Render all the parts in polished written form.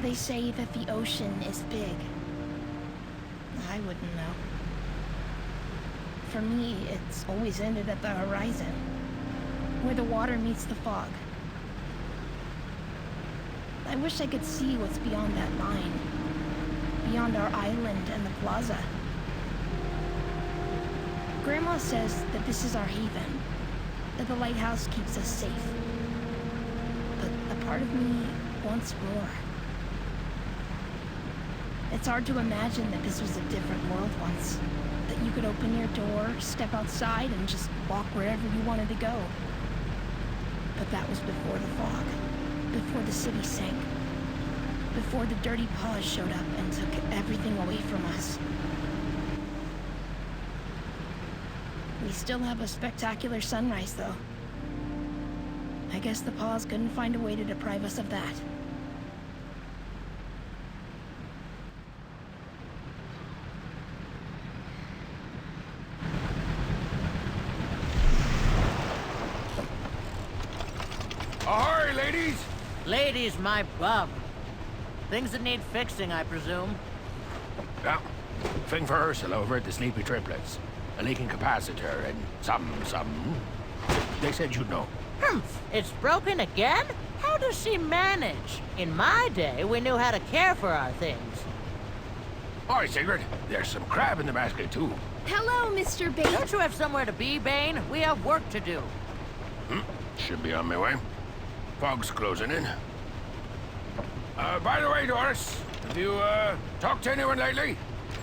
They say that the ocean is big. I wouldn't know. For me, it's always ended at the horizon, where the water meets the fog. I wish I could see what's beyond that line, beyond our island and the plaza. Grandma says that this is our haven, that the lighthouse keeps us safe. But a part of me wants more. It's hard to imagine that this was a different world once, that you could open your door, step outside, and just walk wherever you wanted to go. But that was before the fog, before the city sank, before the dirty paws showed up and took everything away from us. We still have a spectacular sunrise, though. I guess the paws couldn't find a way to deprive us of that. Ahoy, ladies! Ladies, my bum. Things that need fixing, I presume. Yeah. Thing for Ursula over at the Sleepy Triplets. A leaking capacitor and some... They said you'd know. It's broken again? How does she manage? In my day, we knew how to care for our things. Hi, Sigrid. There's some crab in the basket, too. Hello, Mr. Bane. Don't you have somewhere to be, Bane? We have work to do. Should be on my way. Fog's closing in. By the way, Doris, have you, talked to anyone lately?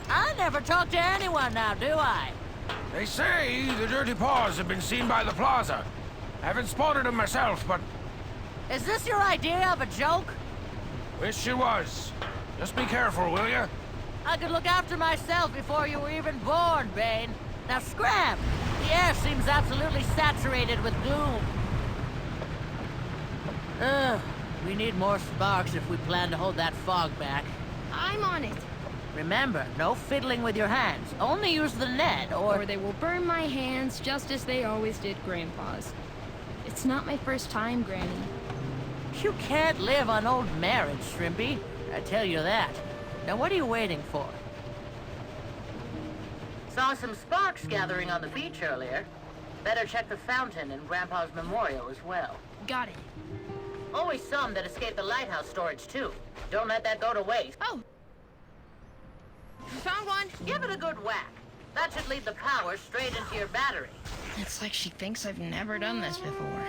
I never talk to anyone now, do I? They say the dirty paws have been seen by the plaza. I haven't spotted them myself, but... Is this your idea of a joke? Wish it was. Just be careful, will you? I could look after myself before you were even born, Bane. Now scram! The air seems absolutely saturated with gloom. Ugh, we need more sparks if we plan to hold that fog back. I'm on it. Remember, no fiddling with your hands. Only use the net, or They will burn my hands just as they always did Grandpa's. It's not my first time, Granny. You can't live on old marriage, Shrimpy. I tell you that. Now what are you waiting for? Saw some sparks gathering on the beach earlier. Better check the fountain and Grandpa's memorial as well. Got it. Always some that escape the lighthouse storage, too. Don't let that go to waste. Oh! Found one! Give it a good whack. That should lead the power straight into your battery. It's like she thinks I've never done this before.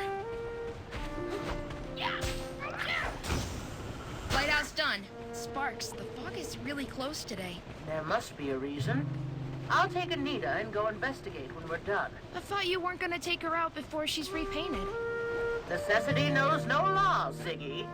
Lighthouse done. Sparks, the fog is really close today. There must be a reason. I'll take Anita and go investigate when we're done. I thought you weren't gonna take her out before she's repainted. Necessity knows no laws, Siggy.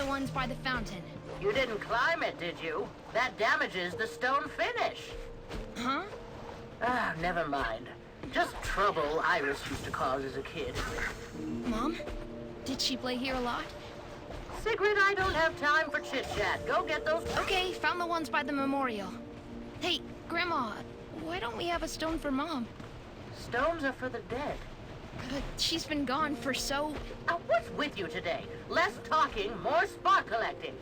Ones by the fountain. You didn't climb it, did you? That damages the stone finish. Huh? Ah, never mind. Just trouble Iris used to cause as a kid. Mom? Did she play here a lot? Sigrid, I don't have time for chit-chat. Go get those... Okay, found the ones by the memorial. Hey, Grandma, why don't we have a stone for Mom? Stones are for the dead. But she's been gone for so... What's with you today? Less talking, more spark collecting.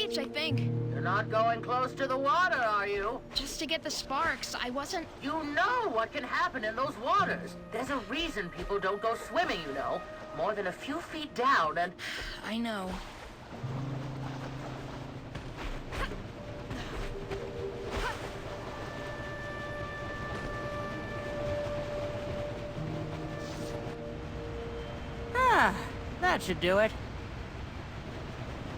beach, I think. You're not going close to the water, are you? Just to get the sparks. I wasn't... You know what can happen in those waters. There's a reason people don't go swimming, you know. More than a few feet down and... I know. That should do it.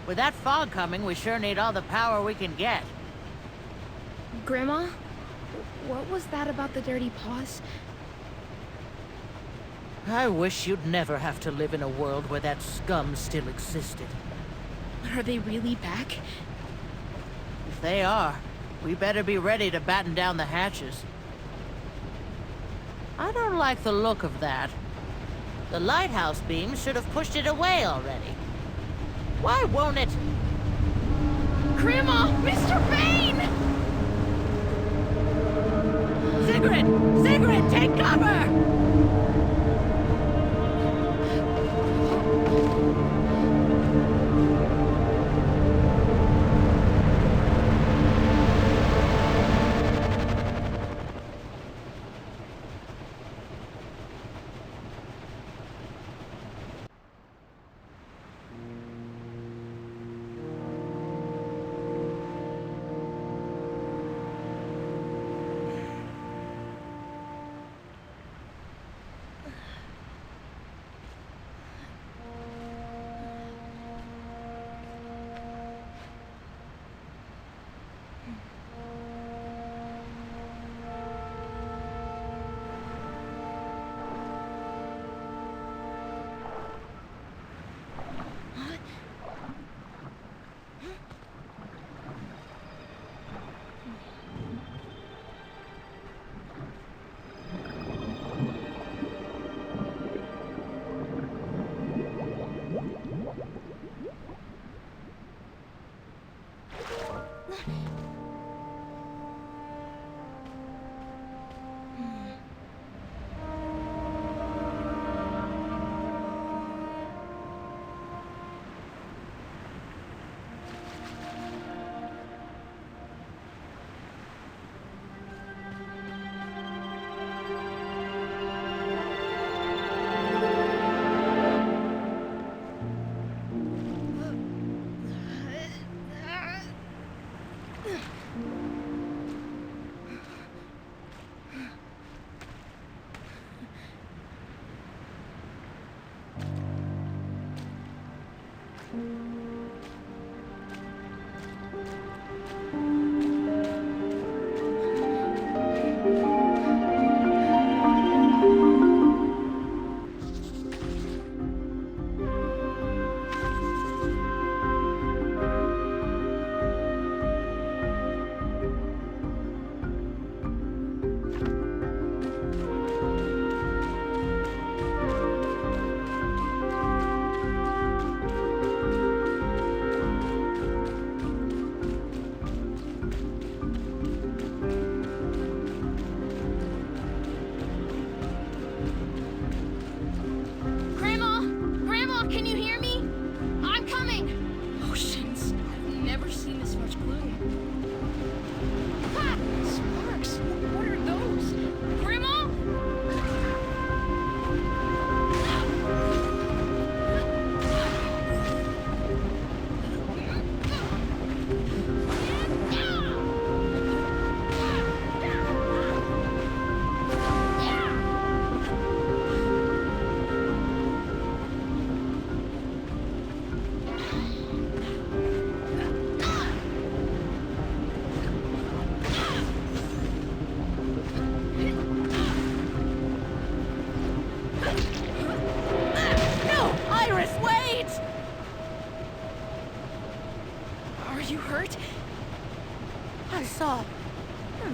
With that fog coming, we sure need all the power we can get. Grandma? What was that about the dirty paws? I wish you'd never have to live in a world where that scum still existed. Are they really back? If they are, we better be ready to batten down the hatches. I don't like the look of that. The lighthouse beams should have pushed it away already. Why won't it? Grandma! Mr. Bane! Sigrid! Sigrid, take cover!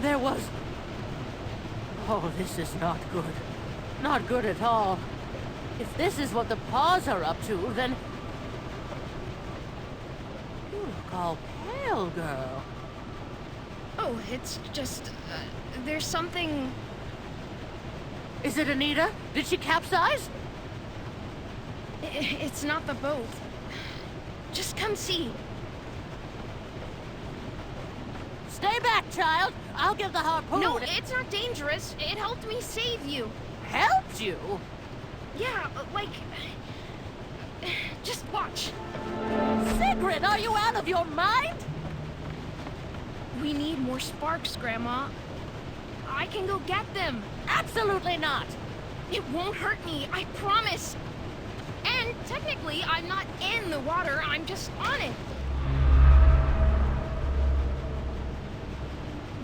There was... Oh, this is not good. Not good at all. If this is what the paws are up to, then... You look all pale, girl. Oh, it's just... there's something... Is it Anita? Did she capsize? It's not the boat. Just come see. Stay back, child. I'll give the harpoon. No, it's not dangerous. It helped me save you. Helped you? Yeah, like... Just watch. Sigrid, are you out of your mind? We need more sparks, Grandma. I can go get them. Absolutely not. It won't hurt me, I promise. And technically, I'm not in the water, I'm just on it.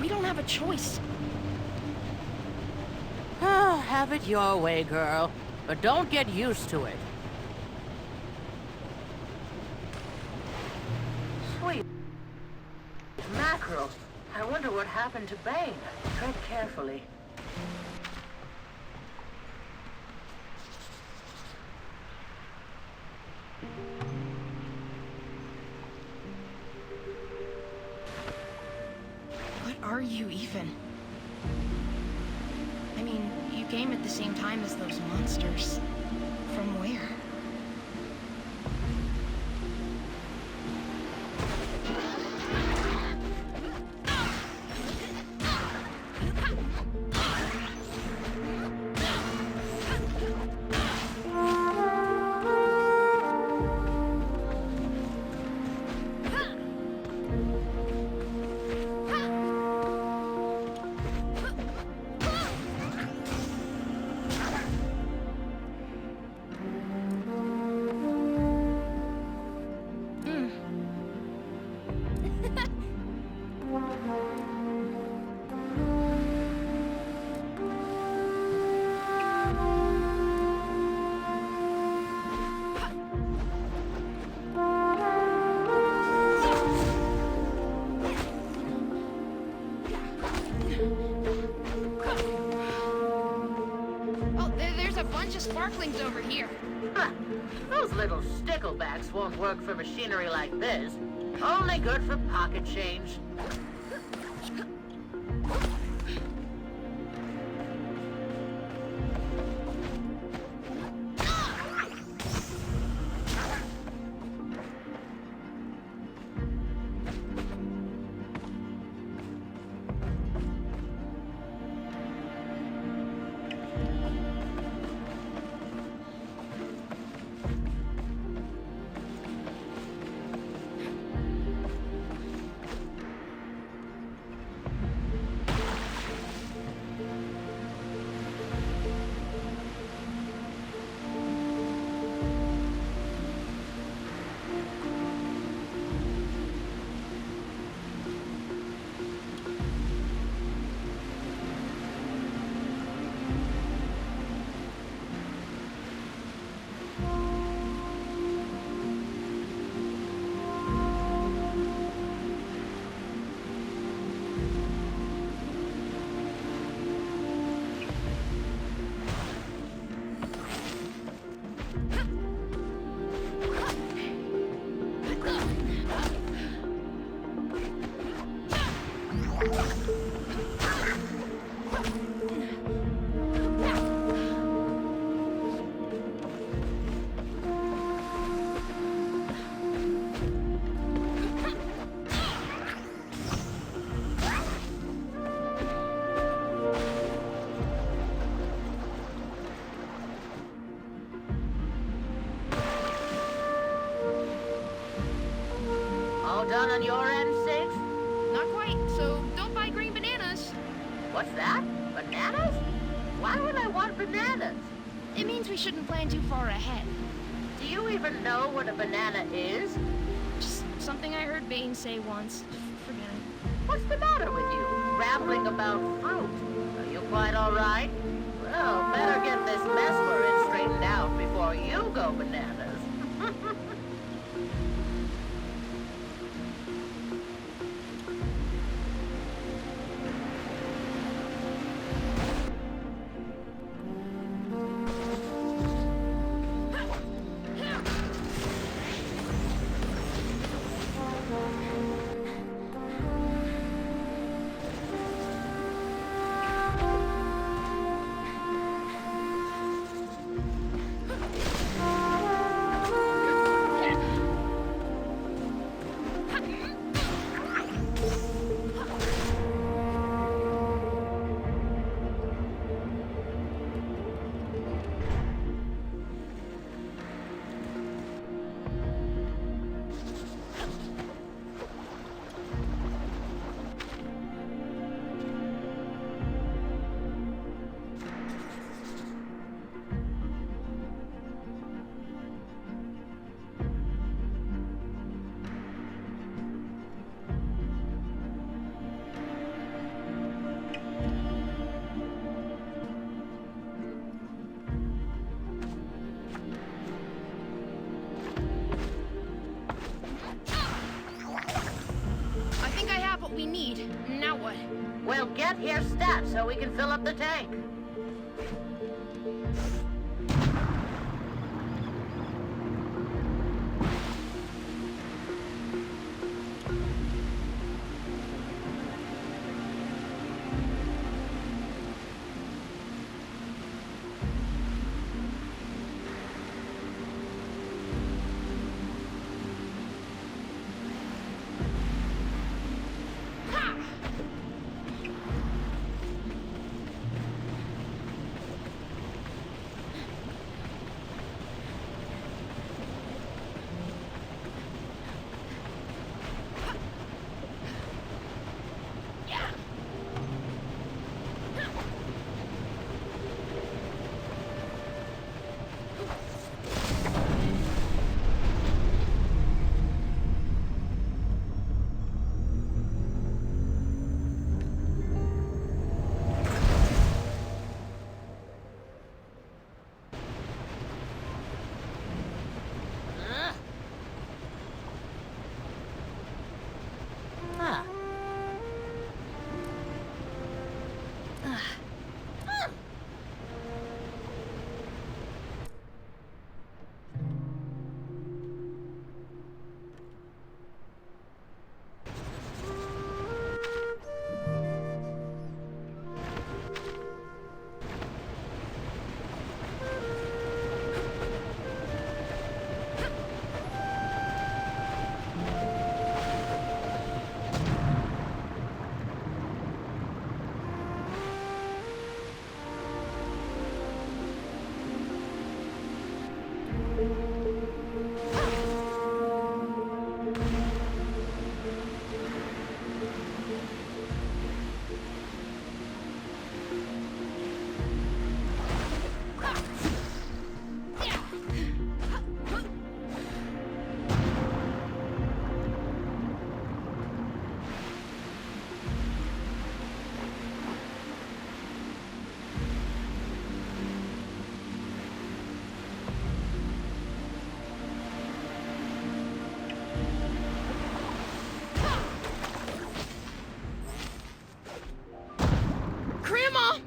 We don't have a choice. Have it your way, girl. But don't get used to it. Sweet mackerel. I wonder what happened to Bane. Tread carefully. What are you even? I mean, you came at the same time as those monsters. From where? Sparklings over here. Huh. Those little sticklebacks won't work for machinery like this. Only good for pocket change. Done on your end, Six? Not quite, so don't buy green bananas. What's that? Bananas? Why would I want bananas? It means we shouldn't plan too far ahead. Do you even know what a banana is? Just something I heard Bane say once. Forget it. What's the matter with you? Rambling about fruit. Are you quite all right? Well, better get this mess we're in straightened out before you go bananas. we need. Now what? Well, get here stat so we can fill up the tank.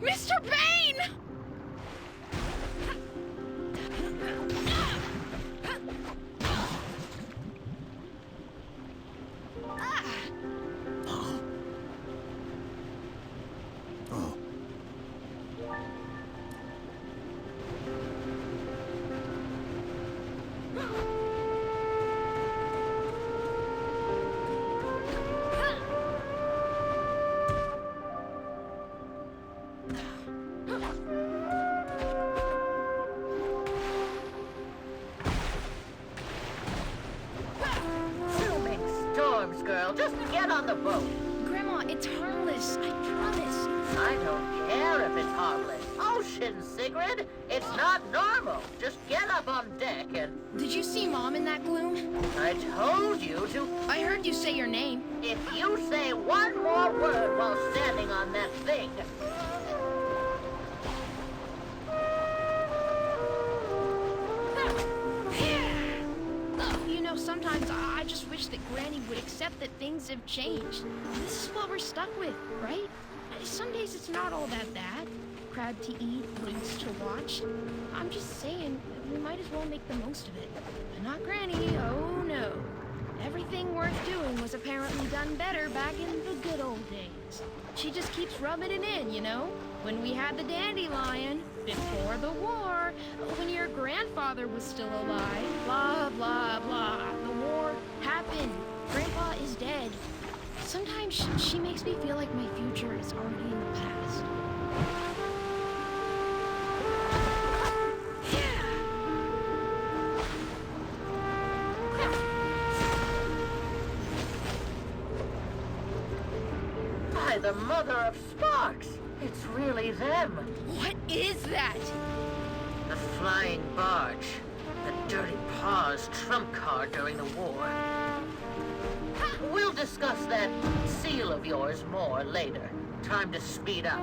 Mr. Bane! Girl, just get on the boat. Grandma, it's harmless. I promise. I don't care if it's harmless. Ocean, Sigrid. It's not normal. Just get up on deck and... Did you see Mom in that gloom? I told you to... I heard you say your name. If you say one more word while standing on that thing... You know, sometimes I just wish that Granny would accept that things have changed. This is what we're stuck with, right? Some days it's not all that bad. Crab to eat, things to watch. I'm just saying, we might as well make the most of it. But not Granny, oh no. Everything worth doing was apparently done better back in the good old days. She just keeps rubbing it in, you know? When we had the dandelion, before the war, when your grandfather was still alive, blah, blah, blah. The war happened. Grandpa is dead. Sometimes she makes me feel like my future is already in the past. By the mother of Sparks! It's really them. What is that? The flying barge. The Dirty Paws trump card during the war. We'll discuss that seal of yours more later. Time to speed up.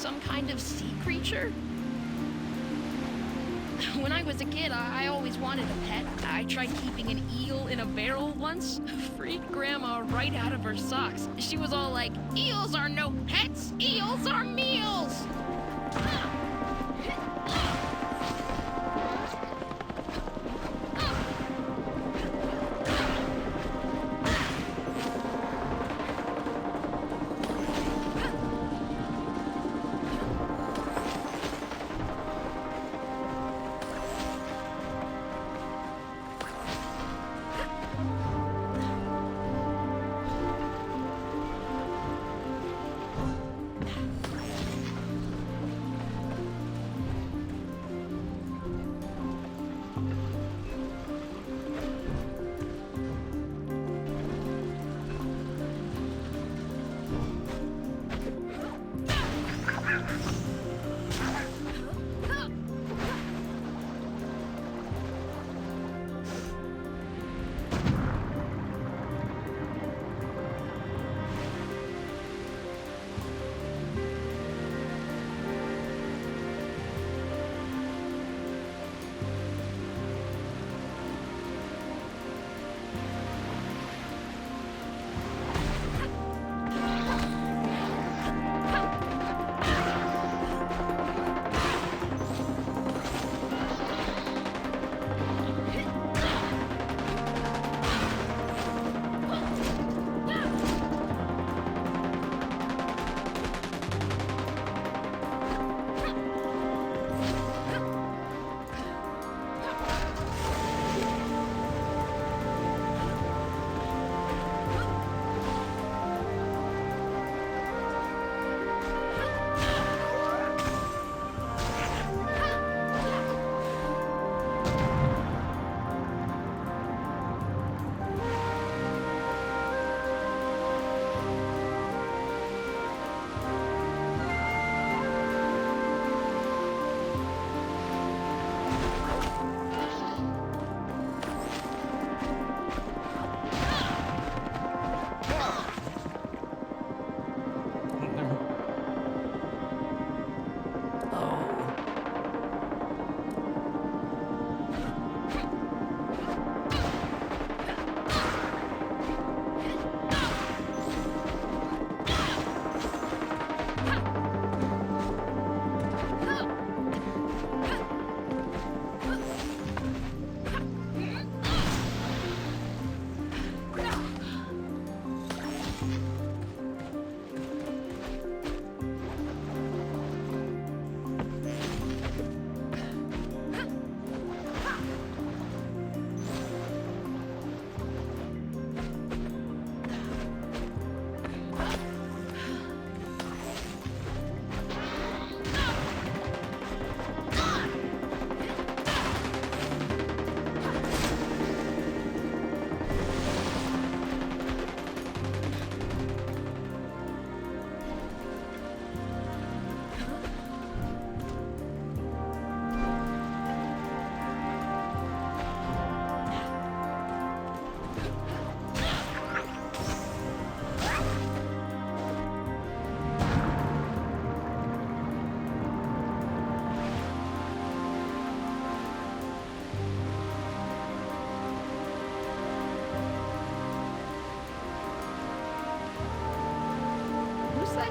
some kind of sea creature? When I was a kid, I always wanted a pet. I tried keeping an eel in a barrel once. Freaked Grandma right out of her socks. She was all like, "Eels are no pets, eels are meals!"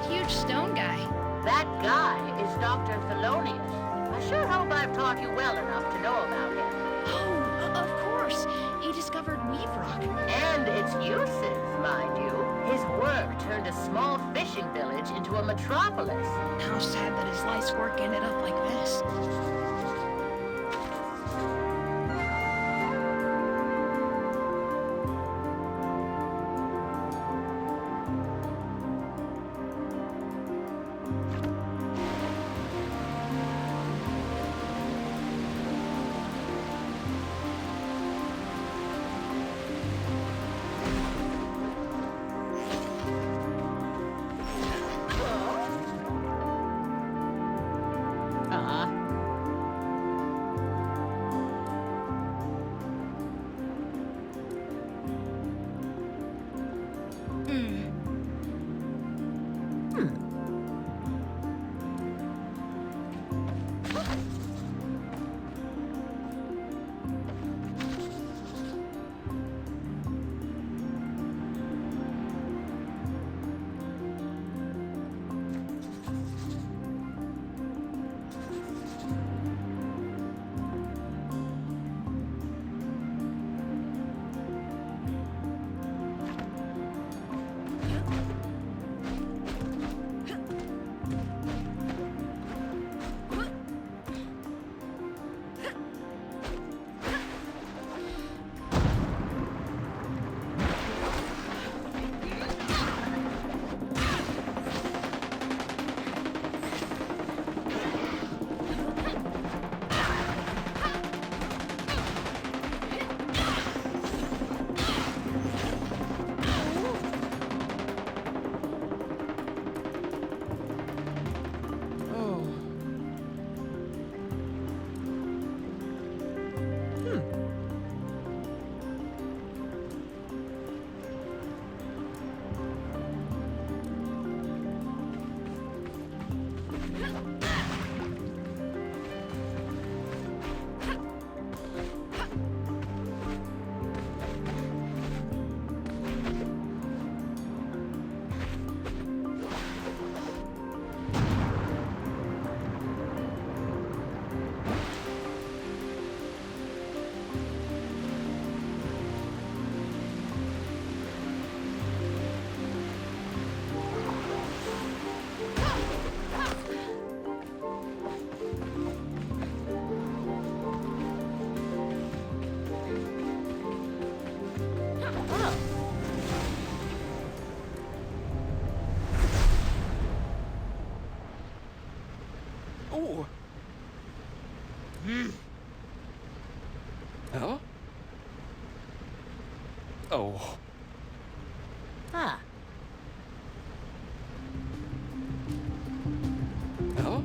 Huge stone guy. That guy is Dr. Thelonious. I sure hope I've taught you well enough to know about him. Oh, of course. He discovered Weave Rock. And its uses, mind you. His work turned a small fishing village into a metropolis. How sad that his life's work ended up like this. Oh. Ah. Oh?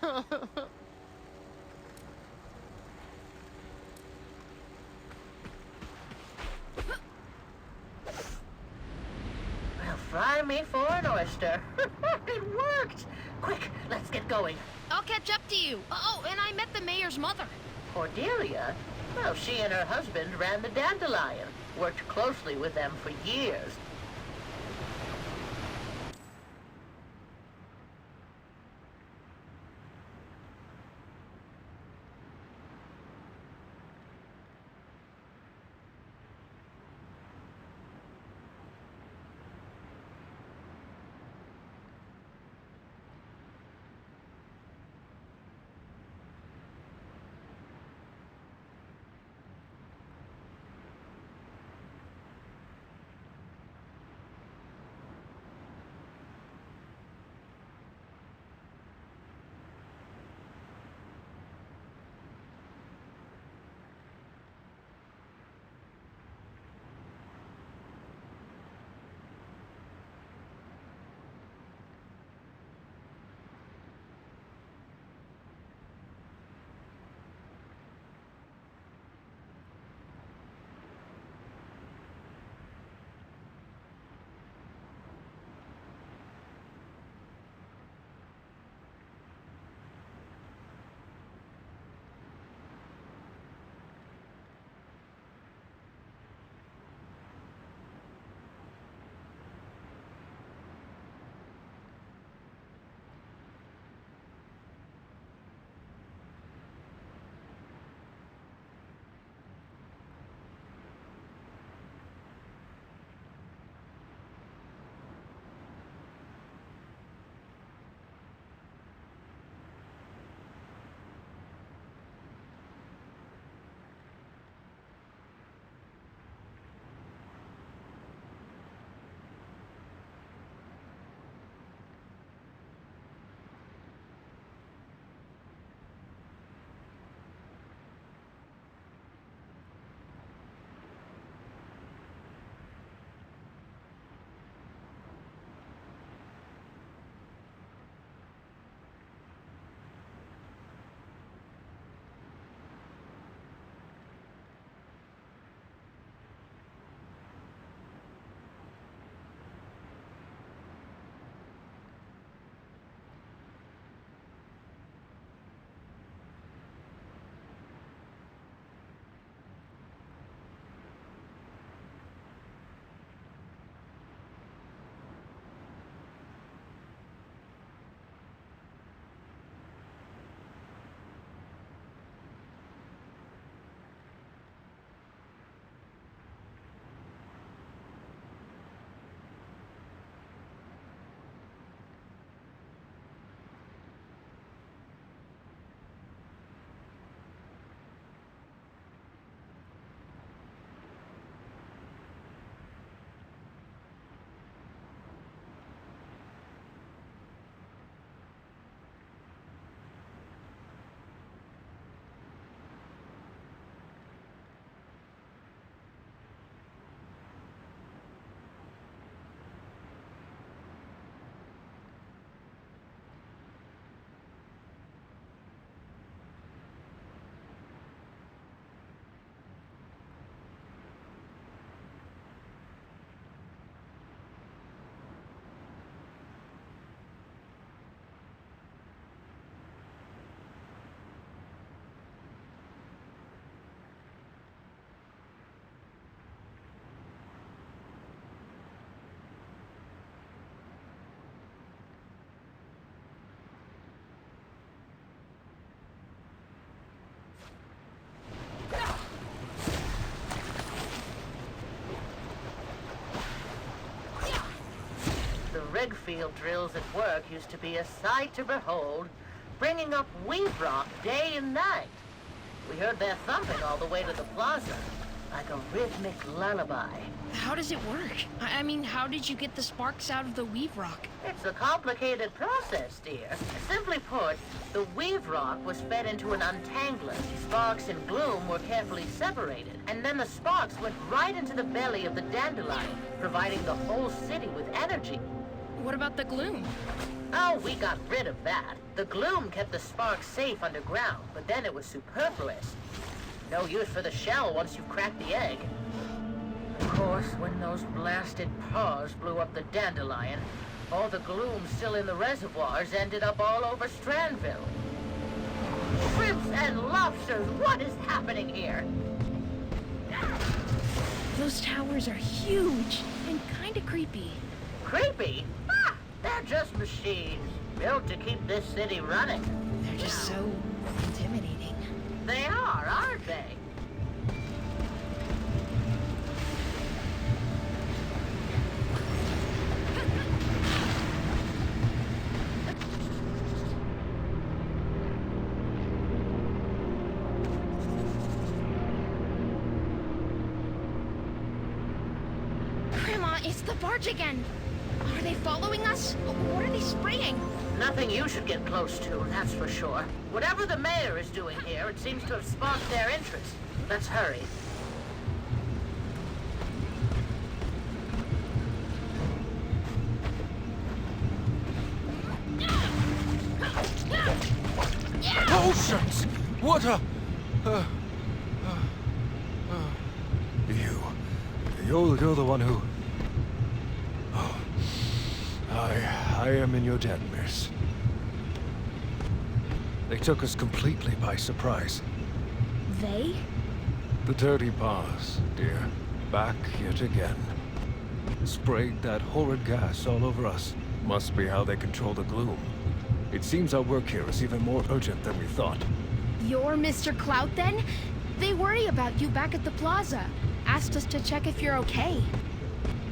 Well, fry me for an oyster. It worked! Quick, let's get going. I'll catch up to you. Oh, and I met the mayor's mother. Cordelia? Well, she and her husband ran the Dandelion. Worked closely with them for years. The Redfield drills at work used to be a sight to behold, bringing up weave rock day and night. We heard their thumping all the way to the plaza, like a rhythmic lullaby. How does it work? I mean, how did you get the sparks out of the weave rock? It's a complicated process, dear. Simply put, the weave rock was fed into an untangler. Sparks and gloom were carefully separated, and then the sparks went right into the belly of the dandelion, providing the whole city with energy. What about the gloom? Oh, we got rid of that. The gloom kept the spark safe underground, but then it was superfluous. No use for the shell once you've cracked the egg. Of course, when those blasted paws blew up the dandelion, all the gloom still in the reservoirs ended up all over Strandville. Shrimps and lobsters, what is happening here? Those towers are huge and kinda creepy. Creepy? Ah, they're just machines, built to keep this city running. They're just so intimidating. They are, aren't they? Grandma, it's the barge again. Are they following us? What are they spraying? Nothing you should get close to, that's for sure. Whatever the mayor is doing here, it seems to have sparked their interest. Let's hurry. Oceans! What a... You're the one who... Oh. I am in your debt, miss. They took us completely by surprise. They? The dirty paws, dear. Back yet again. Sprayed that horrid gas all over us. Must be how they control the gloom. It seems our work here is even more urgent than we thought. You're Mr. Clout, then? They worry about you back at the plaza. Asked us to check if you're okay.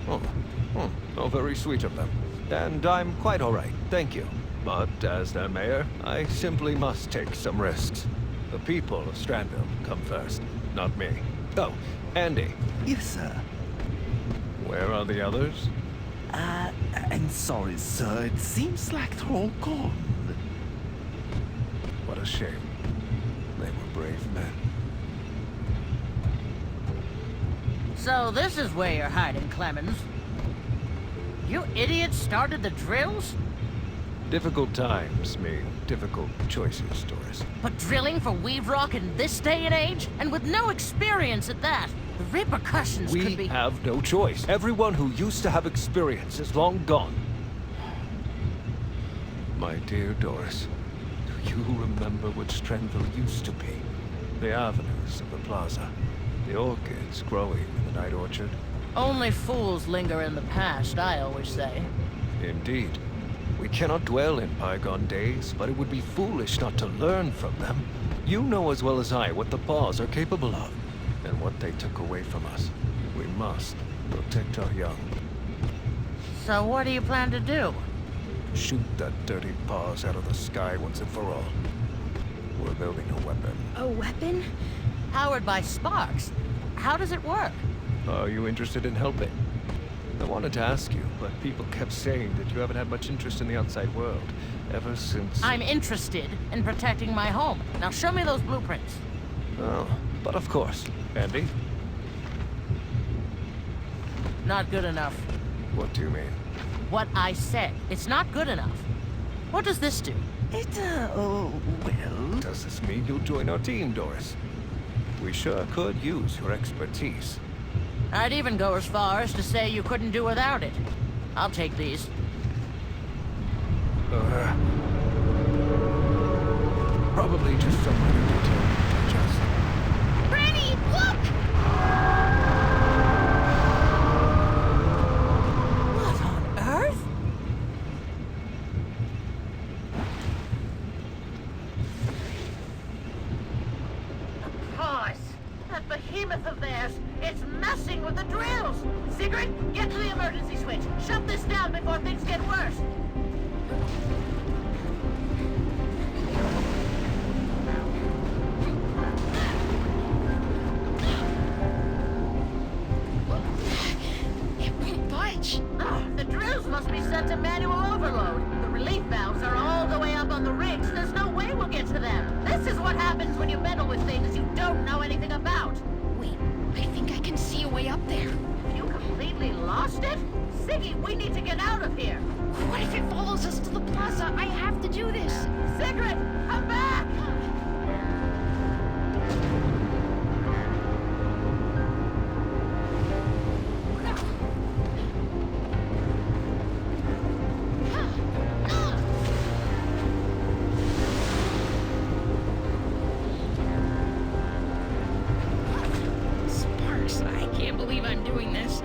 Oh, very sweet of them. And I'm quite all right, thank you. But as their mayor, I simply must take some risks. The people of Strandville come first, not me. Oh, Andy. Yes, sir. Where are the others? I'm sorry, sir. It seems like they're all gone. What a shame. They were brave men. So this is where you're hiding, Clemens. You idiots started the drills? Difficult times mean difficult choices, Doris. But drilling for Weave Rock in this day and age? And with no experience at that? The repercussions could be... We have no choice. Everyone who used to have experience is long gone. My dear Doris, do you remember what Strandville used to be? The avenues of the plaza. The orchids growing in the night orchard. Only fools linger in the past, I always say. Indeed. We cannot dwell in bygone days, but it would be foolish not to learn from them. You know as well as I what the paws are capable of, and what they took away from us. We must protect our young. So what do you plan to do? Shoot that dirty paws out of the sky once and for all. We're building a weapon. A weapon? Powered by sparks. How does it work? Are you interested in helping? I wanted to ask you, but people kept saying that you haven't had much interest in the outside world ever since... I'm interested in protecting my home. Now show me those blueprints. Oh, but of course. Andy? Not good enough. What do you mean? What I said. It's not good enough. What does this do? Well... Does this mean you'll join our team, Doris? We sure could use your expertise. I'd even go as far as to say you couldn't do without it. I'll take these. Probably just some minor detail to adjust. Granny, look! What on earth? Of course. That behemoth of theirs. It's messing with the drills. Sigrid, get to the emergency switch. Shut this down before things get worse. It won't budge. The drills must be set to manual overload. The relief valves are all the way up on the rigs. There's no way we'll get to them. This is what happens when you meddle with things you don't know anything about. Wait, I think I can see a way up there. You completely lost it? Siggy, we need to get out of here. What if it follows us to the plaza? Elsa, I have to do this. Sigrid, come back! Sparks, I can't believe I'm doing this.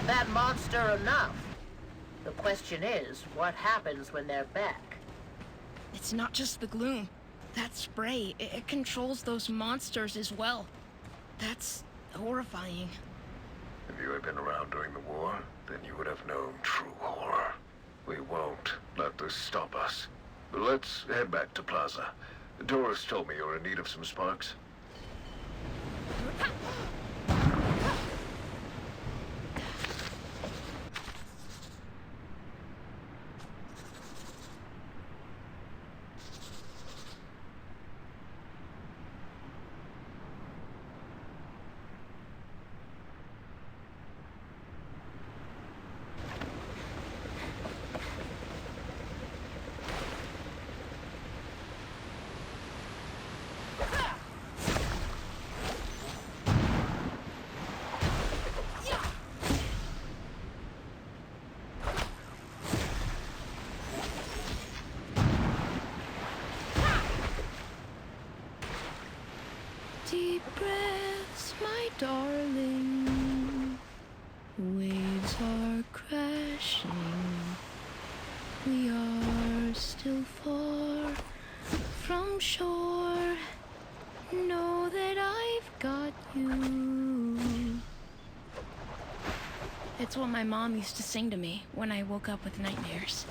that monster enough. The question is, what happens when they're back? It's not just the gloom. That spray, it controls those monsters as well. That's horrifying. If you had been around during the war, then you would have known true horror. We won't let this stop us. But let's head back to Plaza. Doris told me you're in need of some sparks. Deep breaths, my darling. Waves are crashing. We are still far from shore. Know that I've got you. It's what my mom used to sing to me when I woke up with nightmares.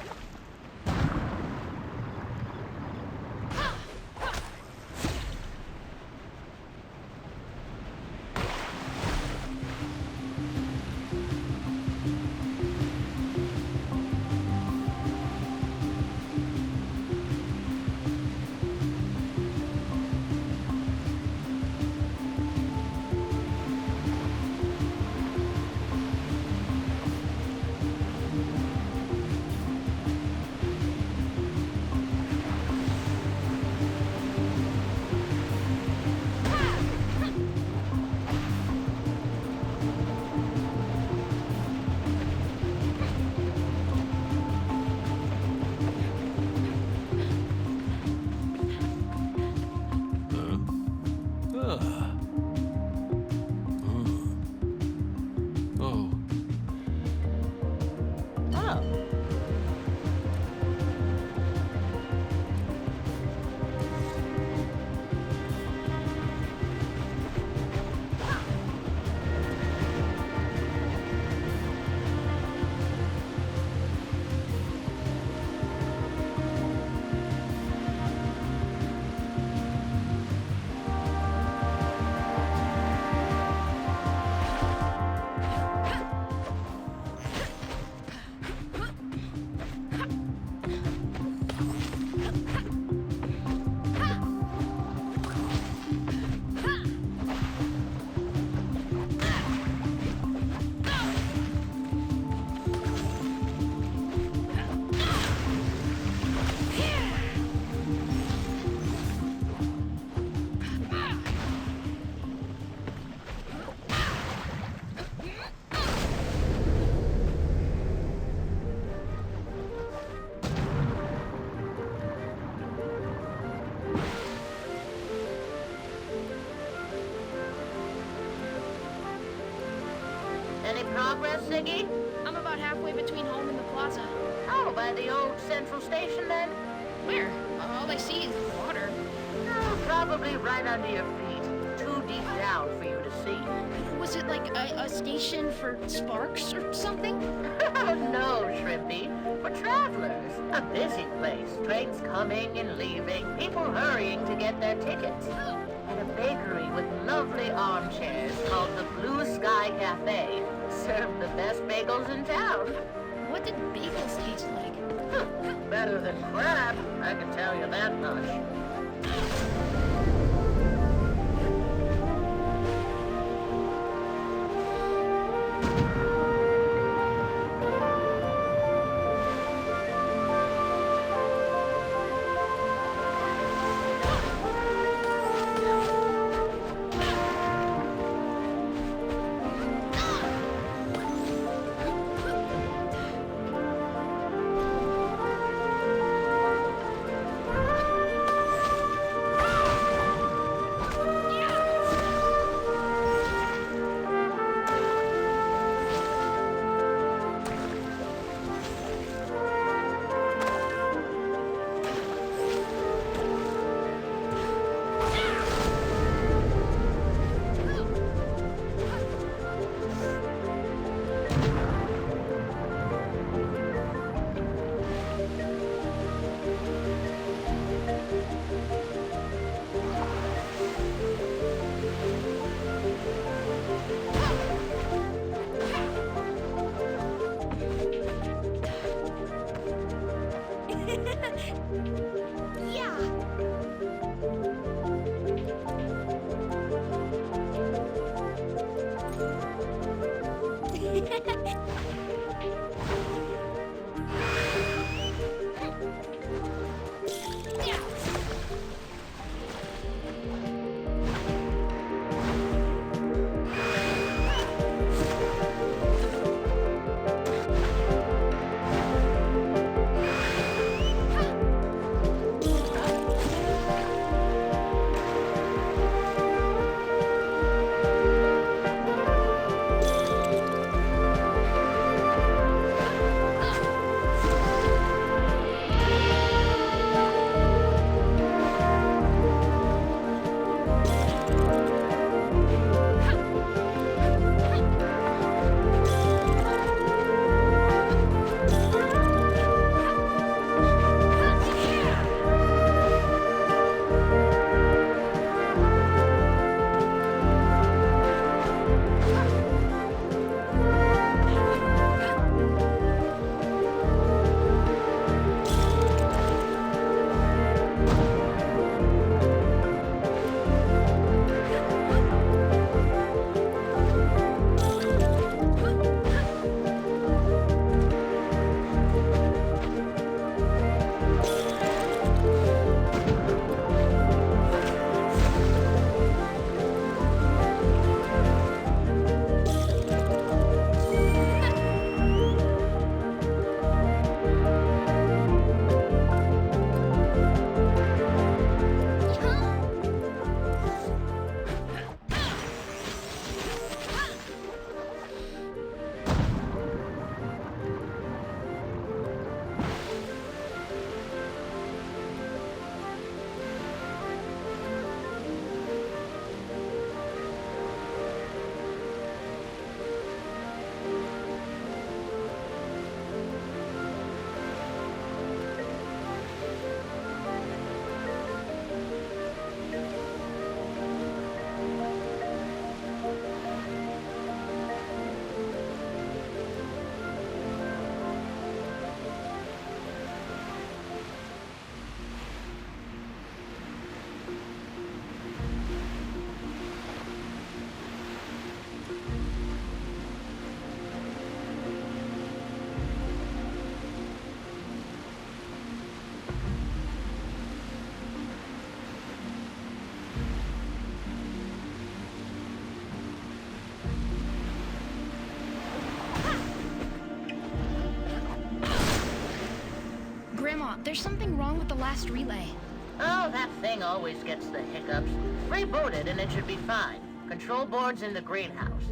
Any progress, Ziggy? I'm about halfway between home and the plaza. Oh, by the old central station then? Where? All I see is water. Oh, probably right under your feet. Too deep down for you to see. Was it like a station for sparks or something? No, Shrimpy. For travelers. A busy place. Trains coming and leaving. People hurrying to get their tickets. And a bakery with lovely armchairs called the Blue Sky Cafe. Serve the best bagels in town. What did bagels taste like? Better than crab, I can tell you that much. Grandma, there's something wrong with the last relay. Oh, that thing always gets the hiccups. Reboot it and it should be fine. Control board's in the greenhouse.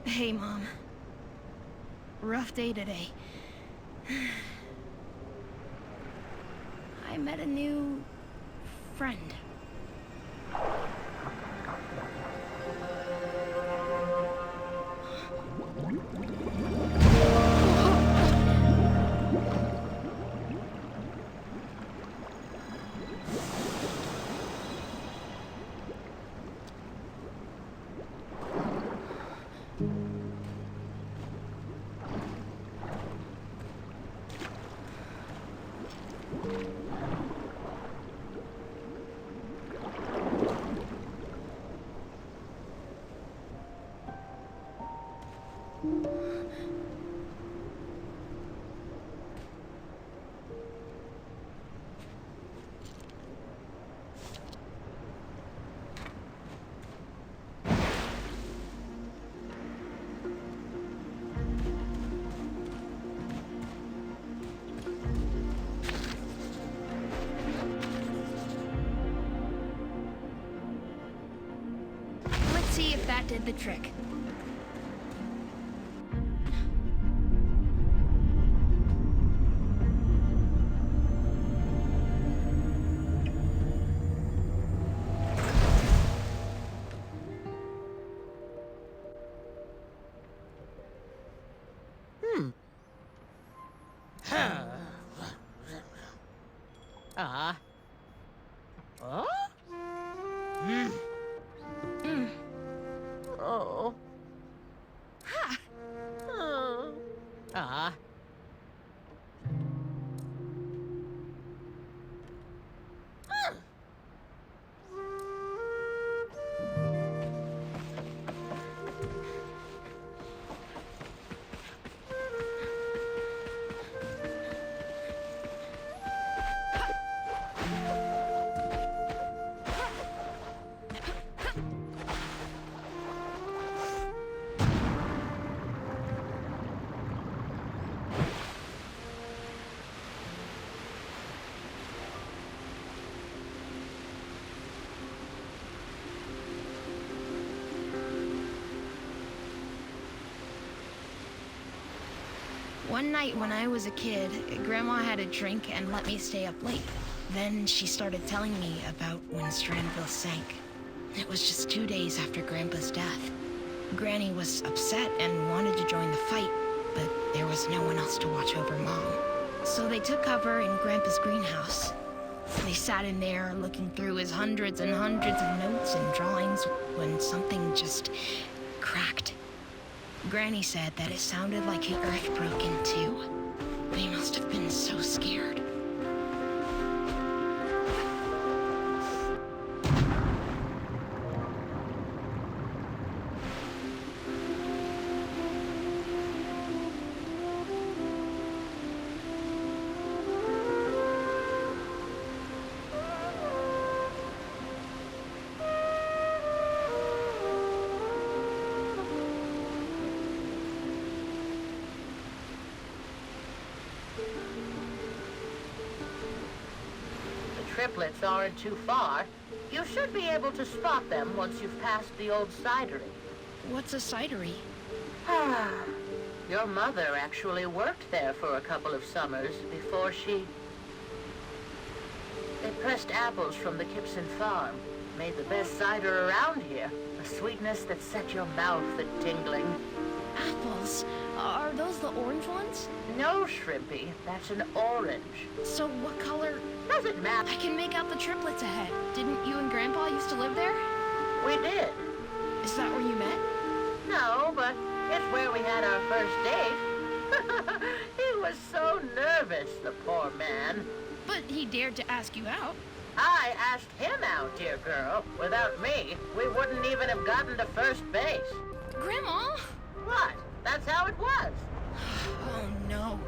Hey, Mom. Rough day today. I met a new friend. Let's see if that did the trick. Oh. Ha! One night when I was a kid, Grandma had a drink and let me stay up late. Then she started telling me about when Strandville sank. It was just 2 days after Grandpa's death. Granny was upset and wanted to join the fight, but there was no one else to watch over Mom. So they took cover in Grandpa's greenhouse. They sat in there looking through his hundreds and hundreds of notes and drawings when something just cracked. Granny said that it sounded like the earth broke in two. They must have been so scared. Triplets aren't too far. You should be able to spot them once you've passed the old cidery. What's a cidery? Your mother actually worked there for a couple of summers before she... They pressed apples from the Gibson farm. Made the best cider around here. A sweetness that set your mouth a-tingling. Apples? Are those the orange ones? No, Shrimpy. That's an orange. So what color? Doesn't matter. I can make out the triplets ahead. Didn't you and Grandpa used to live there? We did. Is that where you met? No, but it's where we had our first date. He was so nervous, the poor man. But he dared to ask you out. I asked him out, dear girl. Without me, we wouldn't even have gotten to first base. Grandma? What? That's how it was. Oh, no.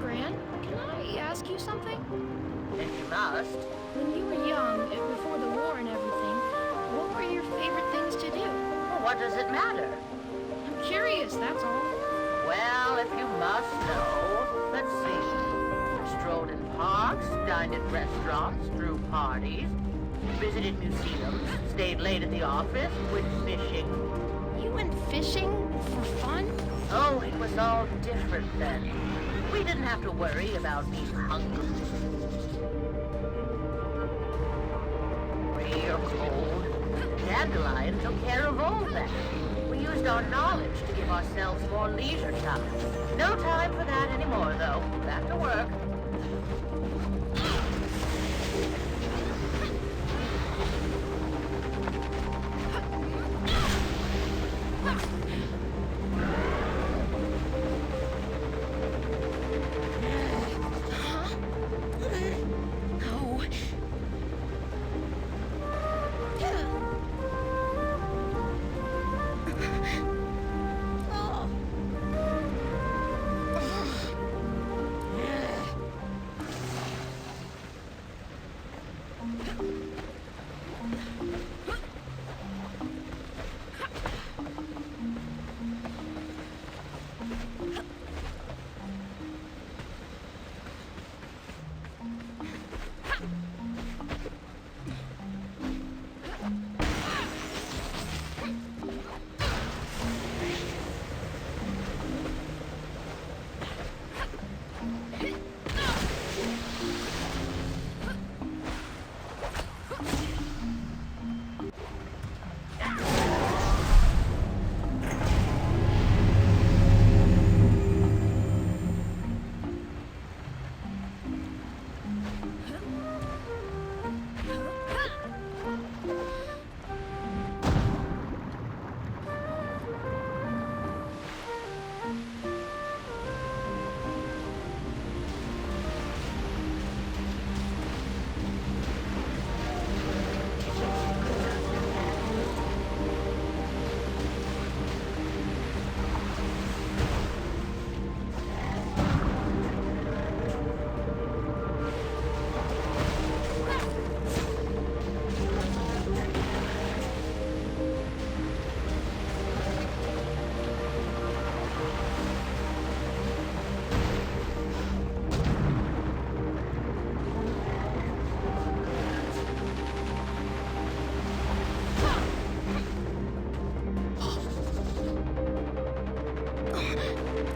Gran, can I ask you something? If you must. When you were young, before the war and everything, what were your favorite things to do? Well, what does it matter? I'm curious, that's all. Well, if you must know, let's see. Strolled in parks, dined at restaurants, threw parties, visited museums, stayed late at the office, went fishing. You went fishing for fun? Oh, it was all different then. We didn't have to worry about being hungry or cold. Dandelion took care of all that. We used our knowledge to give ourselves more leisure time. No time for that anymore, though. Back to work. No.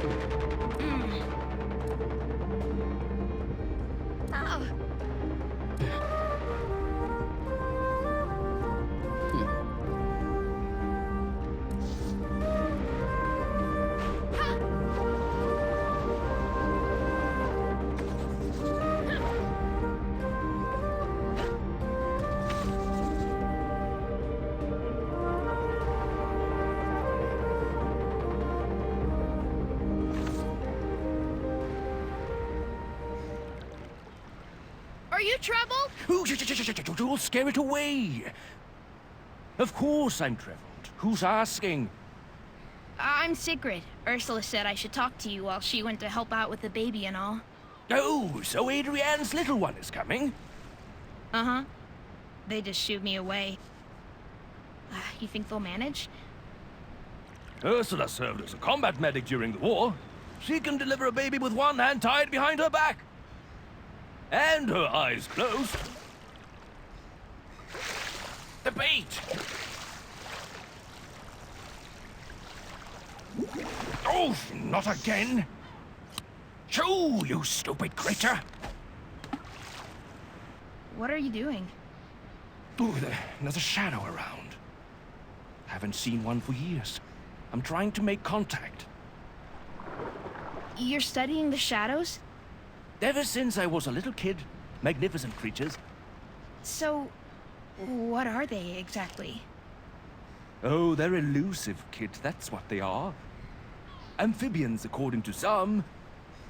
Oh. Are you trouble? Ooh, you'll scare it away. Of course I'm troubled. Who's asking? I'm Sigrid. Ursula said I should talk to you while she went to help out with the baby and all. Oh, so Adrian's little one is coming? Uh-huh. They just shooed me away. You think they'll manage? Ursula served as a combat medic during the war. She can deliver a baby with one hand tied behind her back. And her eyes closed. The bait! Oh, not again! Shoo, you stupid creature! What are you doing? Ooh, there's a shadow around. Haven't seen one for years. I'm trying to make contact. You're studying the shadows? Ever since I was a little kid, magnificent creatures. So, what are they exactly? Oh, they're elusive, kid, that's what they are. Amphibians, according to some.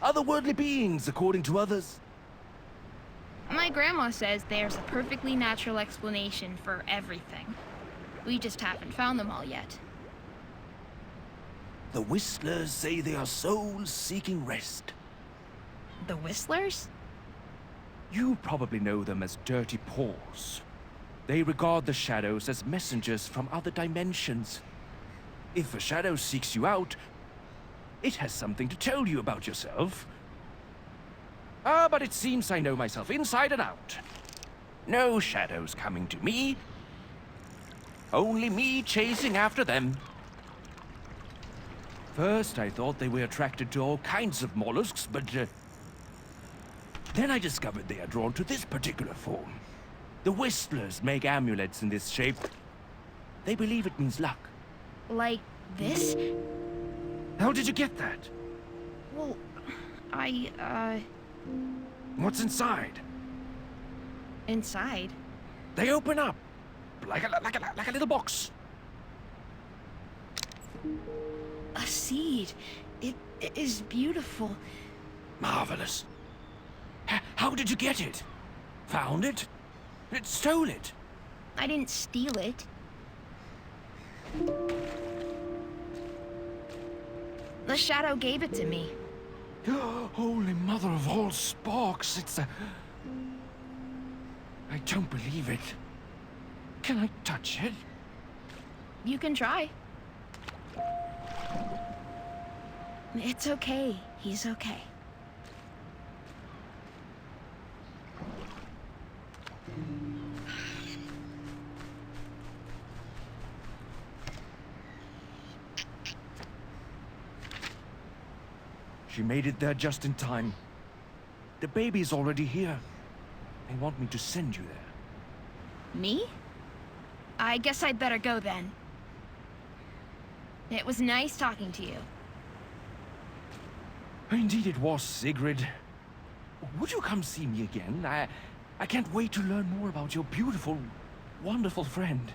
Otherworldly beings, according to others. My grandma says there's a perfectly natural explanation for everything. We just haven't found them all yet. The Whistlers say they are souls seeking rest. The Whistlers? You probably know them as Dirty Paws. They regard the shadows as messengers from other dimensions. If a shadow seeks you out, it has something to tell you about yourself. But it seems I know myself inside and out. No shadows coming to me. Only me chasing after them. First, I thought they were attracted to all kinds of mollusks, but then I discovered they are drawn to this particular form. The Whistlers make amulets in this shape. They believe it means luck. Like this? How did you get that? Well, What's inside? inside. They open up like a little box. A seed. It is beautiful. Marvelous. How did you get it? Found it? It stole it. I didn't steal it. The shadow gave it to me. Holy mother of all sparks, it's a... I don't believe it. Can I touch it? You can try. It's okay. He's okay. She made it there just in time. The baby's already here. They want me to send you there. Me? I guess I'd better go then. It was nice talking to you. Indeed it was, Sigrid. Would you come see me again? I can't wait to learn more about your beautiful, wonderful friend.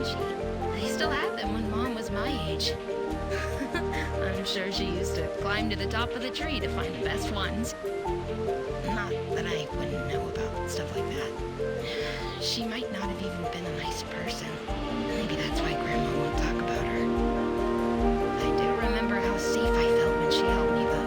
didn't she? I still had them when Mom was my age. I'm sure she used to climb to the top of the tree to find the best ones. Not that I wouldn't know about stuff like that. She might not have even been a nice person. Maybe that's why Grandma won't talk about her. I do remember how safe I felt when she helped me, though.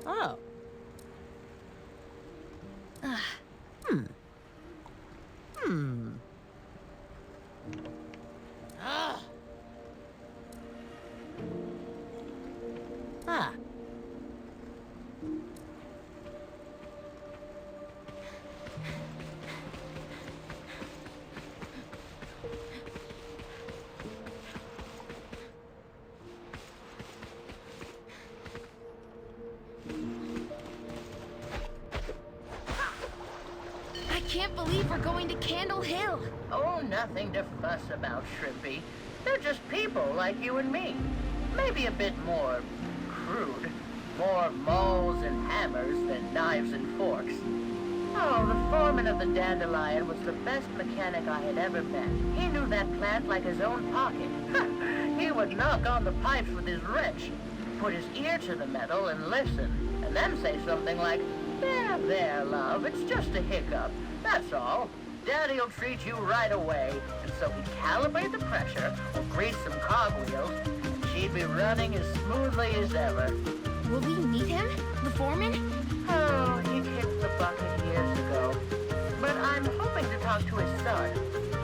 Oh. Ah. I can't believe we're going to Candle Hill. Oh, nothing to fuss about, Shrimpy. They're just people like you and me. Maybe a bit more crude. More mauls and hammers than knives and forks. Oh, the foreman of the Dandelion was the best mechanic I had ever met. He knew that plant like his own pocket. He would knock on the pipes with his wrench, put his ear to the metal and listen, and then say something like, there, love, it's just a hiccup. That's all. Daddy'll treat you right away. And so he'd calibrate the pressure, or grease some cogwheels, and she'd be running as smoothly as ever. Will we meet him? The foreman? Oh, he kicked the bucket years ago. But I'm hoping to talk to his son.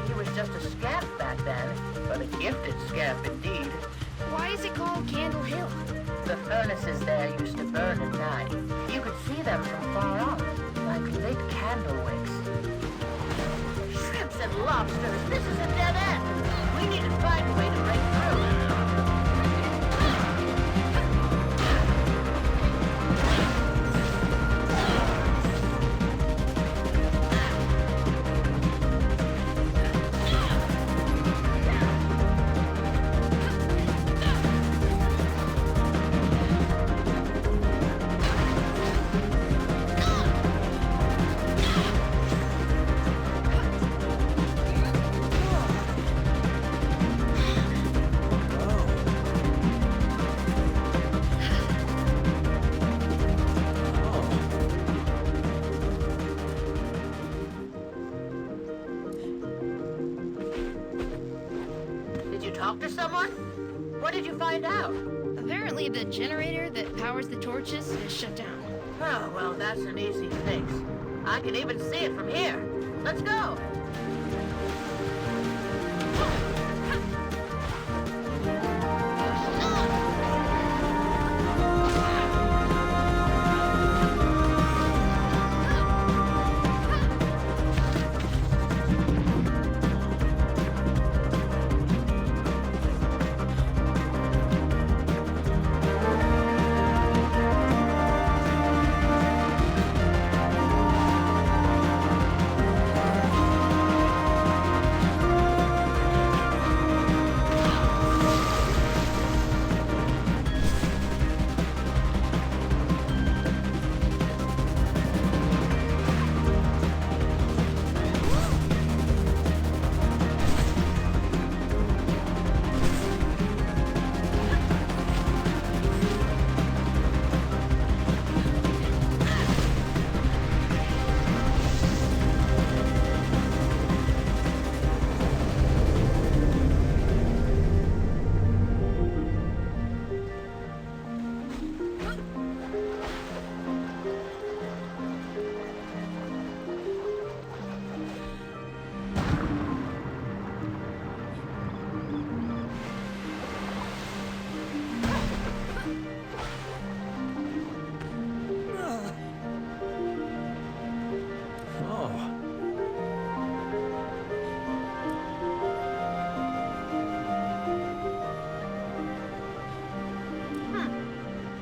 He was just a scamp back then, but a gifted scamp indeed. Why is it called Candle Hill? The furnaces there used to burn at night. You could see them from far off, like lit candle wicks. Shrimps and lobsters, this is a dead end. We need to find a way to break through. find out? Apparently the generator that powers the torches is shut down. Oh, well, that's an easy fix. I can even see it from here. Let's go!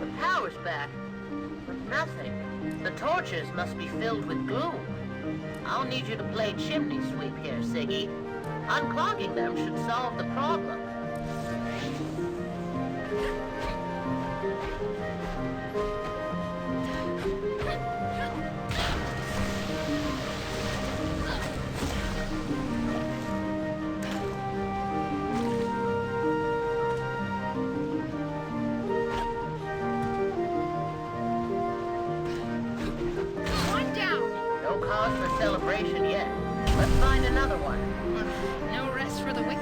The power's back, but nothing. The torches must be filled with gloom. I'll need you to play chimney sweep here, Siggy. Unclogging them should solve the problem. No cause for celebration yet. Let's find another one. No rest for the wicked.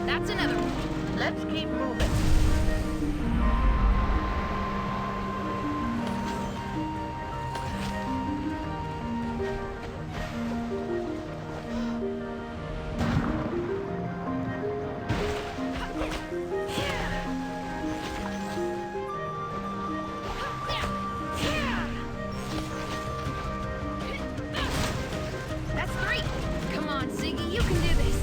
That's another one. Let's keep moving. That's 3. Come on, Ziggy, you can do this.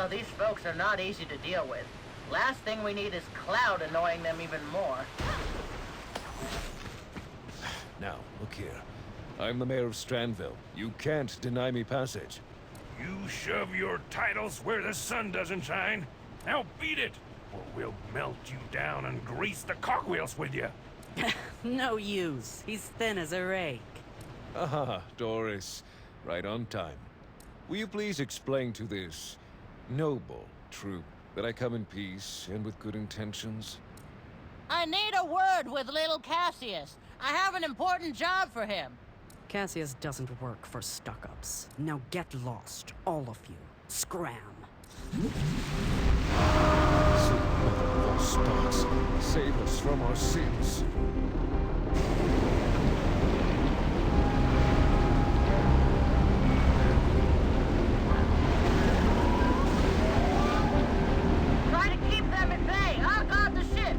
these folks are not easy to deal with. Last thing we need is Cloud annoying them even more. Now, look here. I'm the mayor of Strandville. You can't deny me passage. You shove your titles where the sun doesn't shine. Now beat it, or we'll melt you down and grease the cogwheels with you. No use. He's thin as a rake. Ah, Doris. Right on time. Will you please explain to this noble troop that I come in peace and with good intentions? I need a word with little Cassius. I have an important job for him. Cassius doesn't work for stuck-ups. Now get lost, all of you. Scram. Sweet mother of all stars, save us from our sins. Try to keep them at bay. I'll guard the ship.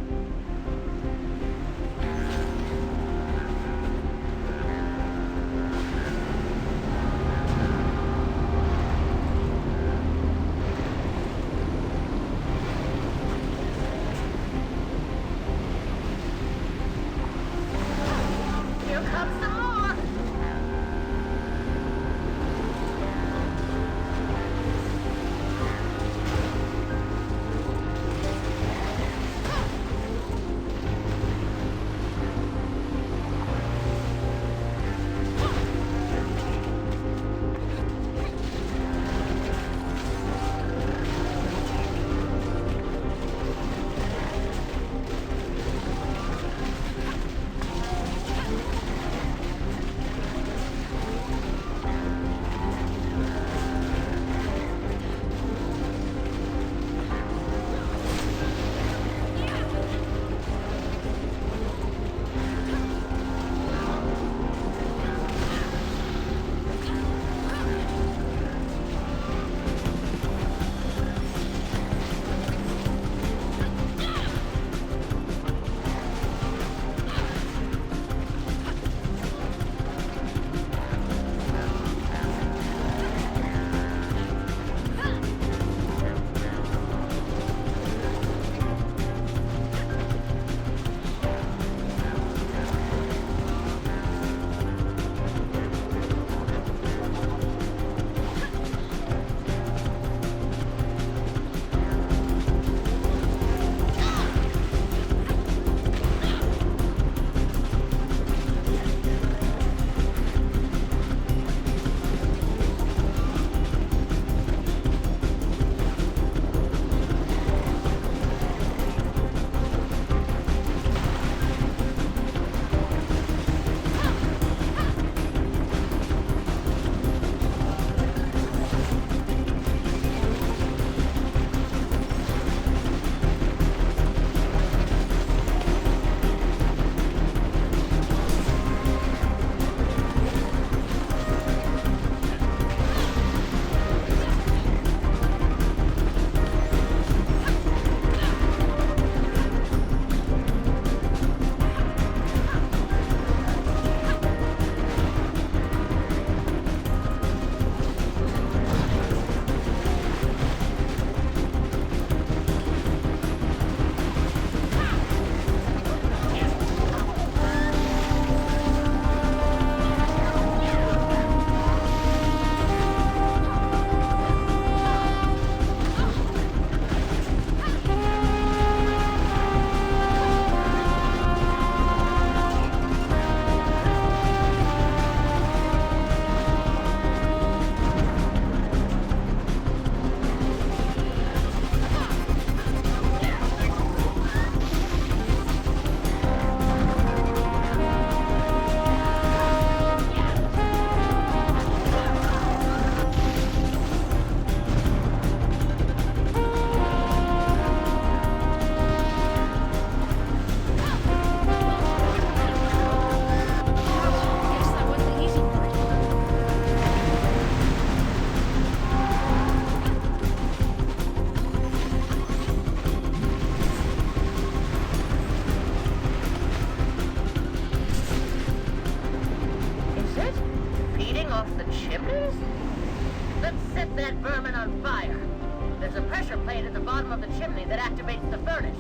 chimney that activates the furnace.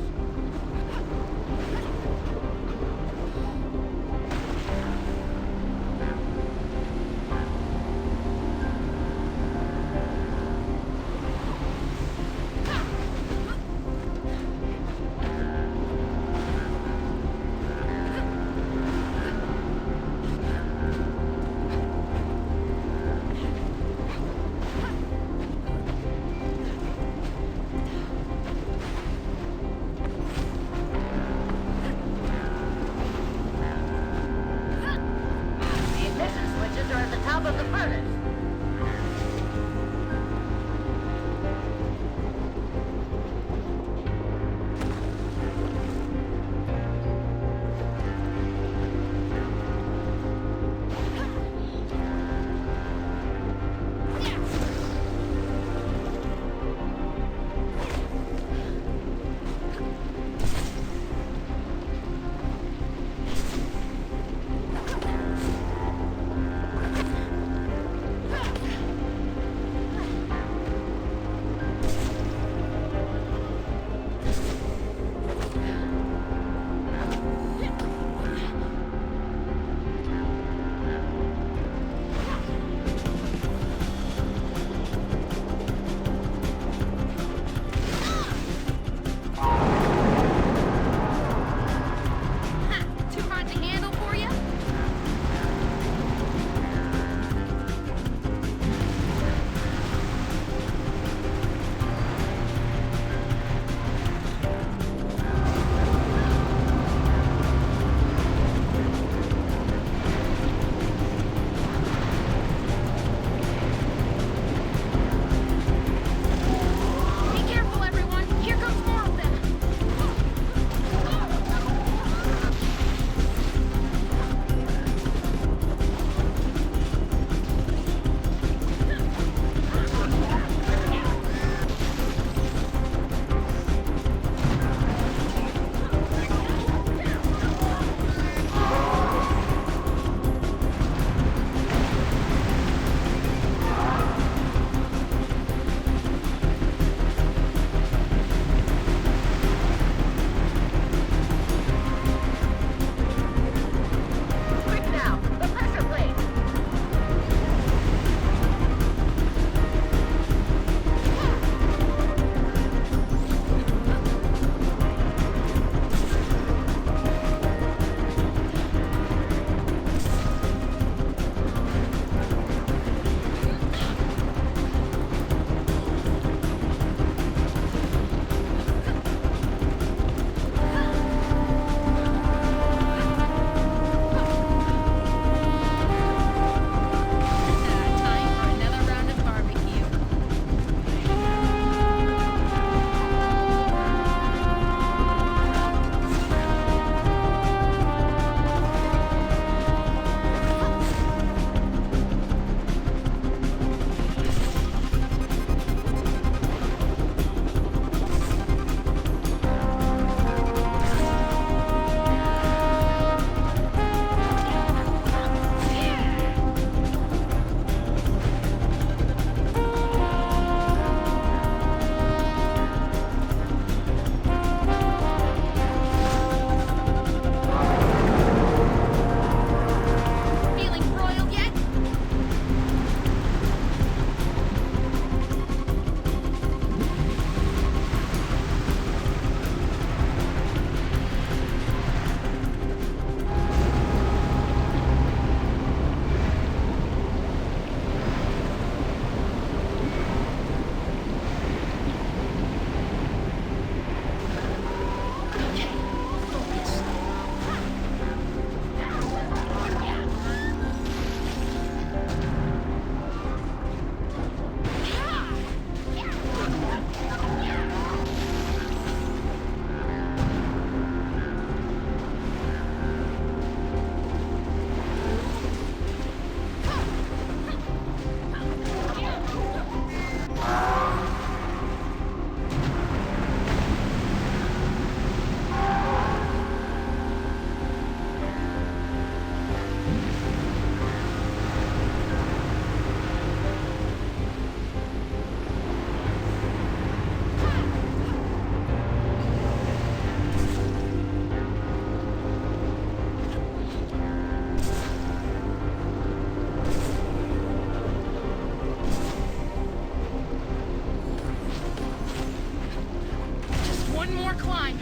more climb.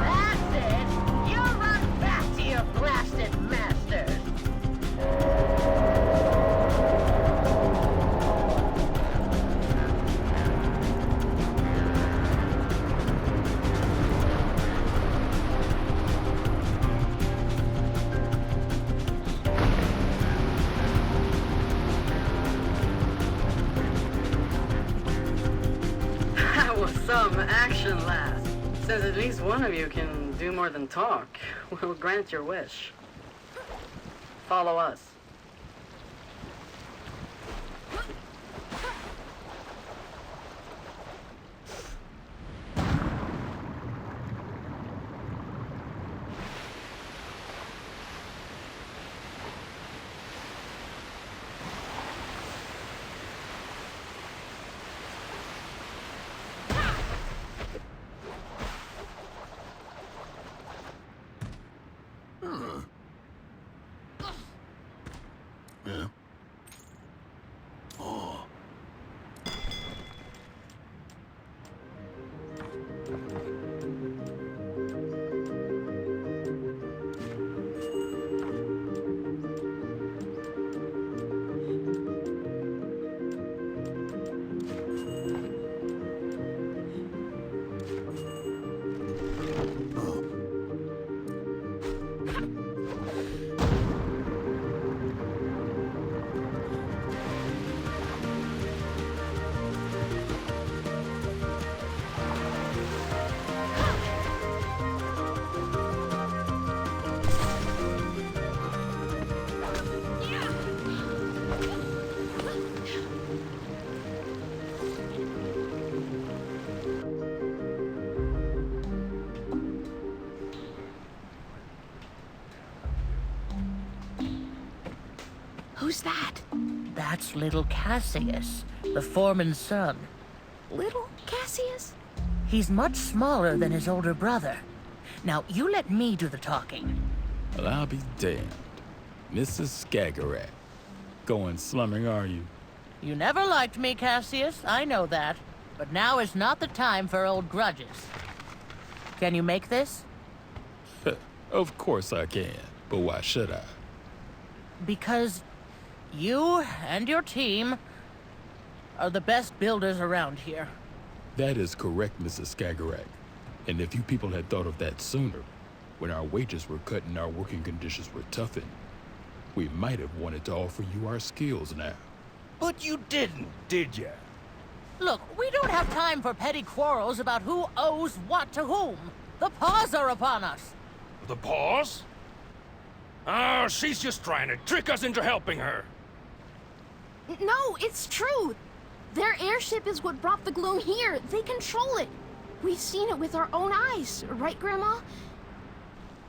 That's it! You run back to your blasted masters! That was some action, lass. Since at least one of you can do more than talk, we'll grant your wish. Follow us. Yeah. Oh. Who's that? That's little Cassius, the foreman's son. Little Cassius? He's much smaller than his older brother. Now, you let me do the talking. Well, I'll be damned. Mrs. Skagerrak. Going slumming, are you? You never liked me, Cassius, I know that. But now is not the time for old grudges. Can you make this? Of course I can, but why should I? Because you and your team are the best builders around here. That is correct, Mrs. Skagerrak. And if you people had thought of that sooner, when our wages were cut and our working conditions were toughened, we might have wanted to offer you our skills now. But you didn't, did ya? Look, we don't have time for petty quarrels about who owes what to whom. The paws are upon us. The paws? Oh, she's just trying to trick us into helping her. No, it's true. Their airship is what brought the gloom here. They control it. We've seen it with our own eyes, right, Grandma?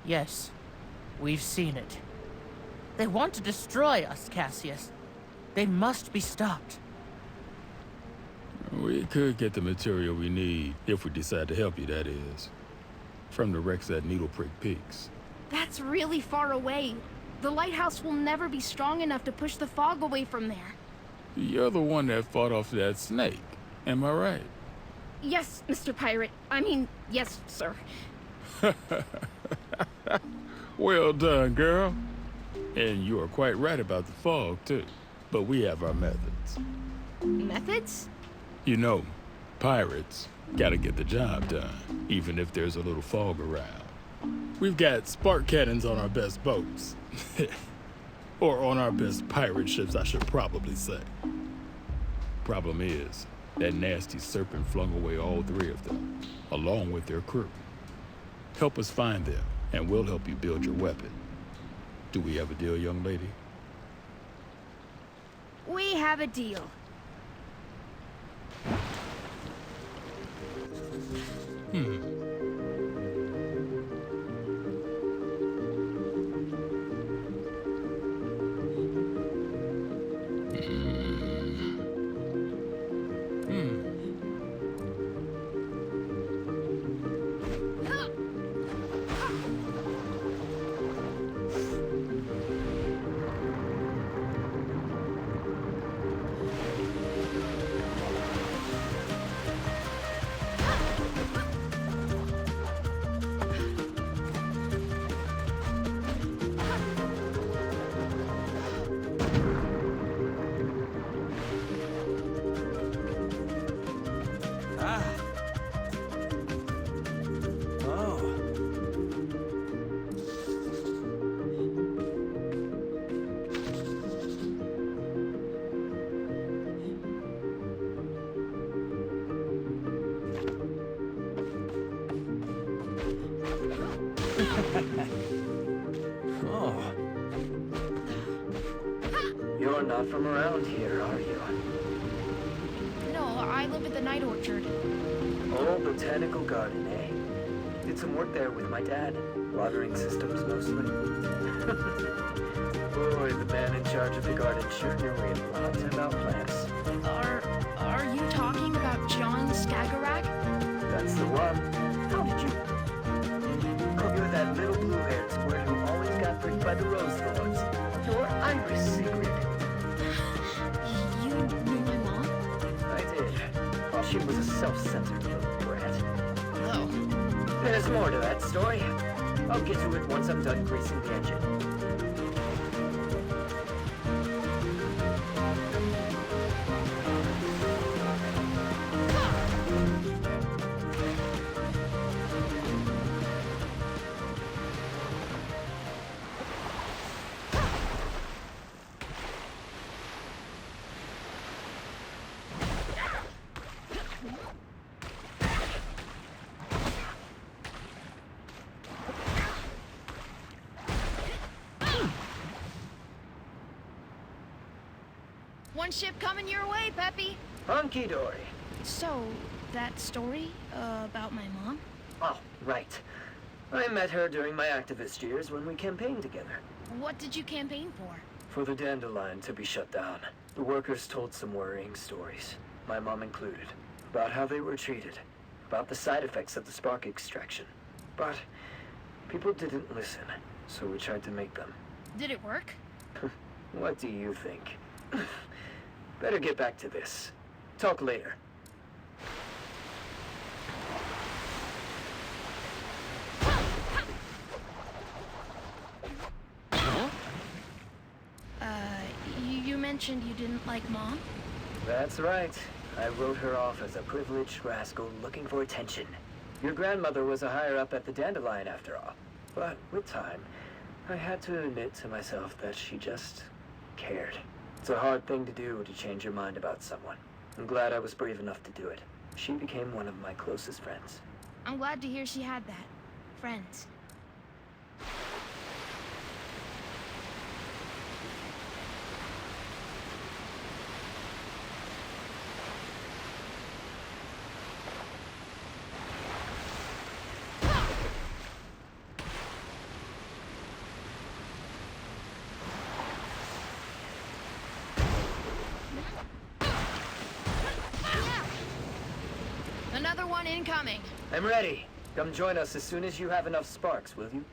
Yes, we've seen it. They want to destroy us, Cassius. They must be stopped. We could get the material we need, if we decide to help you, that is. From the wrecks at Needle Prick Peaks. That's really far away. The lighthouse will never be strong enough to push the fog away from there. You're the one that fought off that snake, am I right? Yes, Mr. Pirate. I mean, yes, sir. Well done, girl. And you are quite right about the fog, too. But we have our methods. Methods? You know, pirates gotta get the job done, even if there's a little fog around. We've got spark cannons on our best boats. Or on our best pirate ships, I should probably say. Problem is, that nasty serpent flung away all three of them, along with their crew. Help us find them, and we'll help you build your weapon. Do we have a deal, young lady? We have a deal. Oh, You're not from around here, are you? No, I live at the Night Orchard. Oh, botanical garden, eh? Did some work there with my dad. Watering systems, mostly. Boy, the man in charge of the garden sure knew a lot about plants. Are you talking about John Skagerrak? That's the one. How did you... Oh, you're that little blue-haired squirt who always got pricked by the rose thorns. Your Iris secret. You knew my mom? I did. Well, she was a self-centered little brat. Oh. There's more to that story. I'll get to it once I'm done greasing the engine. One ship coming your way, Peppy. Hunky dory. So, that story about my mom? Oh, right. I met her during my activist years when we campaigned together. What did you campaign for? For the dandelion to be shut down. The workers told some worrying stories, my mom included, about how they were treated, about the side effects of the spark extraction. But people didn't listen, so we tried to make them. Did it work? What do you think? Better get back to this. Talk later. You mentioned you didn't like Mom? That's right. I wrote her off as a privileged rascal looking for attention. Your grandmother was a higher-up at the Dandelion, after all. But with time, I had to admit to myself that she just cared. It's a hard thing to do to change your mind about someone. I'm glad I was brave enough to do it. She became one of my closest friends. I'm glad to hear she had that. Friends. Another one incoming. I'm ready. Come join us as soon as you have enough sparks, will you?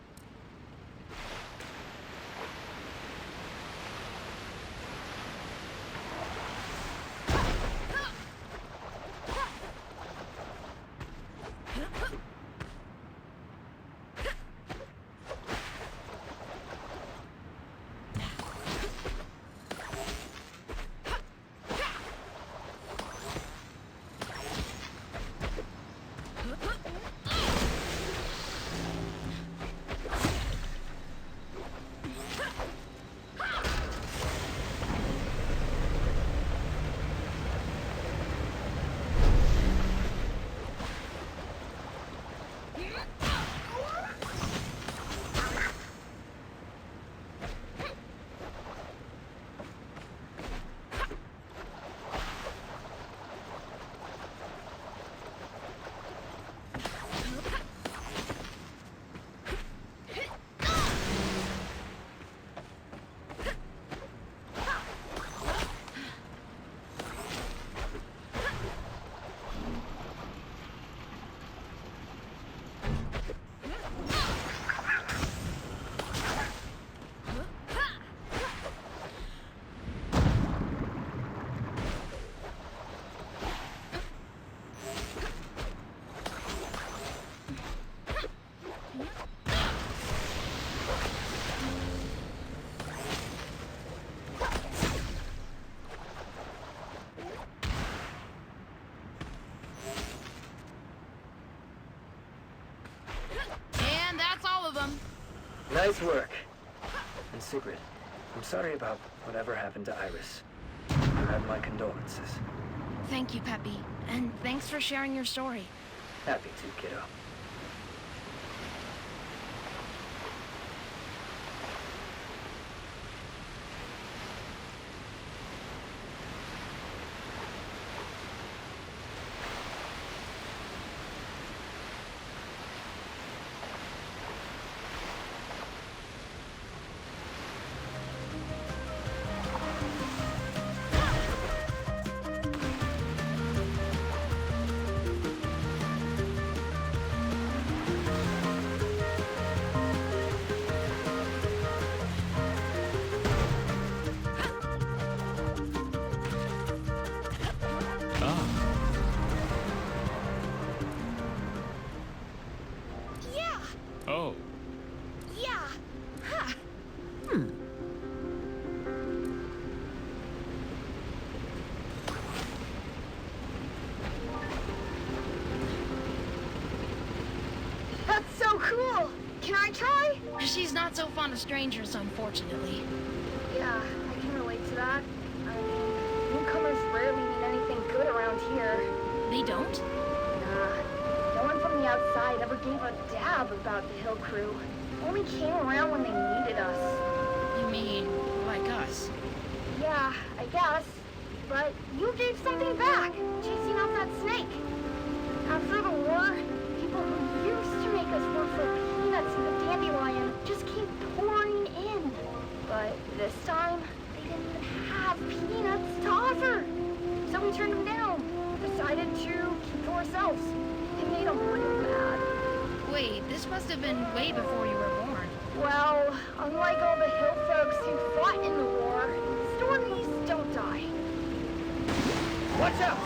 And that's all of them. Nice work. And Sigrid, I'm sorry about whatever happened to Iris. You have my condolences. Thank you, Peppy. And thanks for sharing your story. Happy to, kiddo. She's not so fond of strangers, unfortunately. Yeah, I can relate to that. I mean, newcomers rarely mean anything good around here. They don't? Nah, no one from the outside ever gave a dab about the Hill Crew. Only came around when they needed us. You mean, like us? Yeah, I guess. But you gave something back, chasing out that snake. After the war, people who used to make us work for peanuts in the dandelion just came pouring in. But this time, they didn't even have peanuts to offer. So we turned them down. Decided to keep to ourselves. It made them real mad. Wait, this must have been way before you were born. Well, unlike all the hill folks who fought in the war, stormies don't die. Watch out!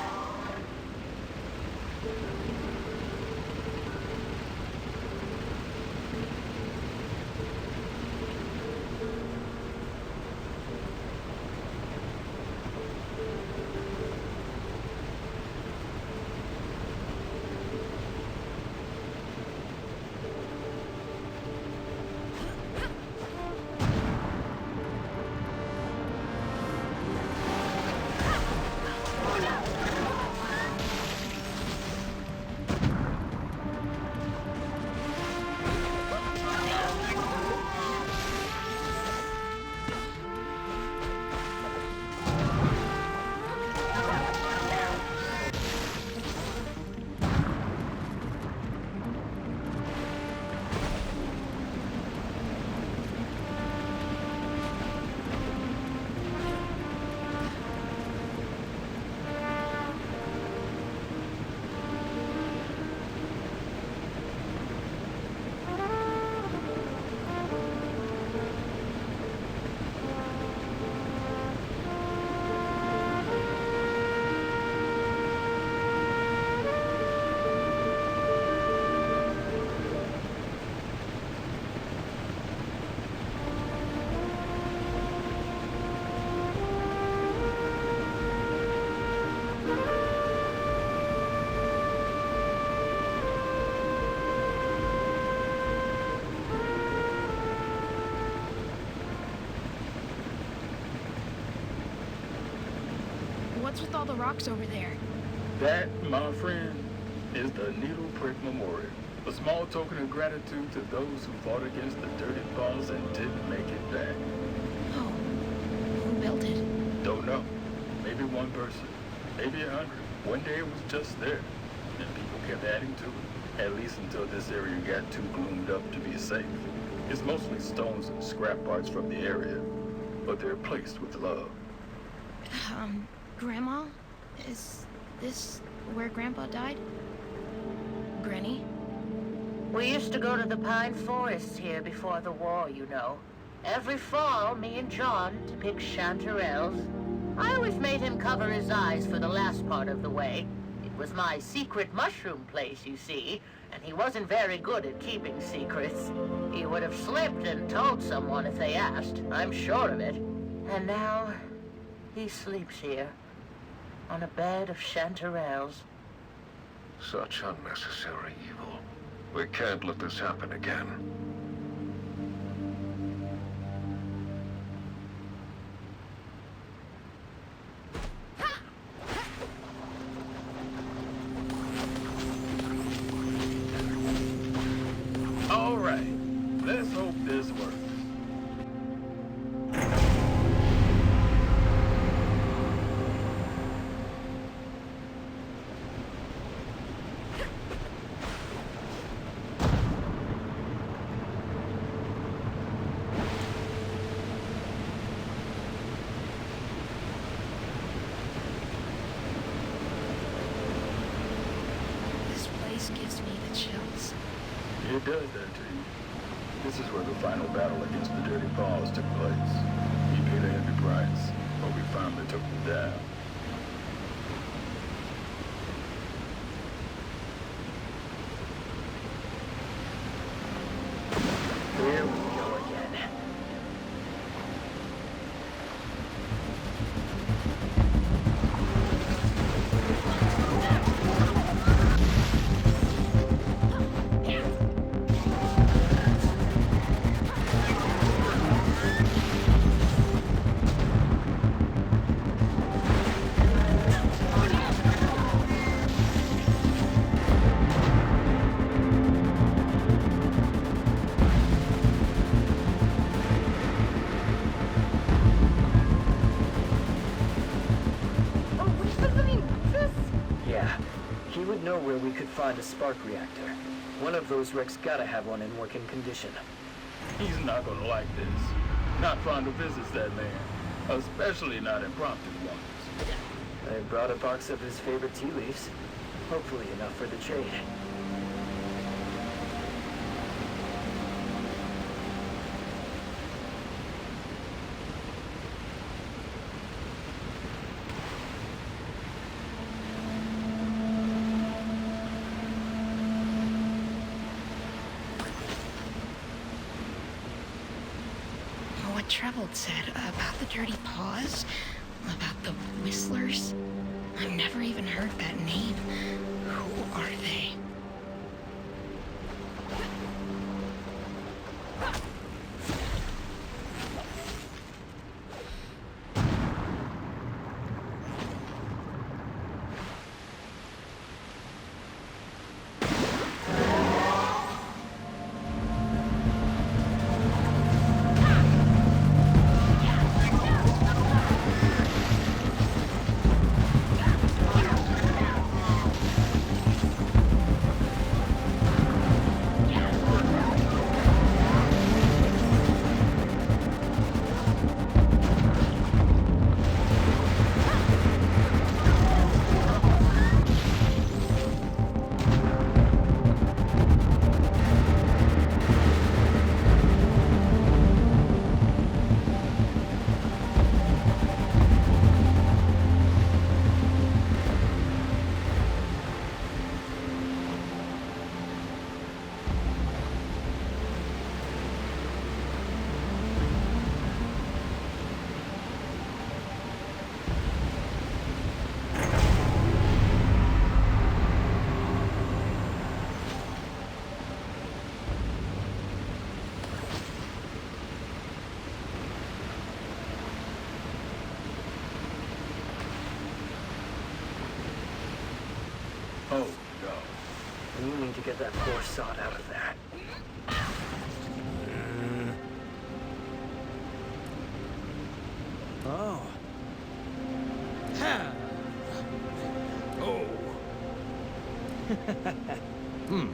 What's with all the rocks over there? That, my friend, is the Needle Prick Memorial. A small token of gratitude to those who fought against the Dirty Paws and didn't make it back. Oh, who built it? Don't know. Maybe one person. Maybe 100. One day it was just there. And people kept adding to it. At least until this area got too gloomed up to be safe. It's mostly stones and scrap parts from the area. But they're placed with love. Grandma? Is this where Grandpa died? Granny? We used to go to the pine forests here before the war, you know. Every fall, me and John to pick chanterelles. I always made him cover his eyes for the last part of the way. It was my secret mushroom place, you see, and he wasn't very good at keeping secrets. He would have slipped and told someone if they asked, I'm sure of it. And now, he sleeps here, on a bed of chanterelles. Such unnecessary evil. We can't let this happen again. All right. Let's hope this works. This place gives me the chills. It does that to you. This is where the final battle against the Dirty Paws took place. We paid a heavy price, but we finally took them down. Here we go again. We would know where we could find a spark reactor. One of those wrecks gotta have one in working condition. He's not gonna like this. Not fond of visits, that man. Especially not impromptu ones. I brought a box of his favorite tea leaves. Hopefully enough for the trade. What Trevold said about the Dirty Paws, about the Whistlers. I've never even heard that name. Who are they? Oh, no. We need to get that poor sod out of there. Oh. Ha. Oh. Hmm.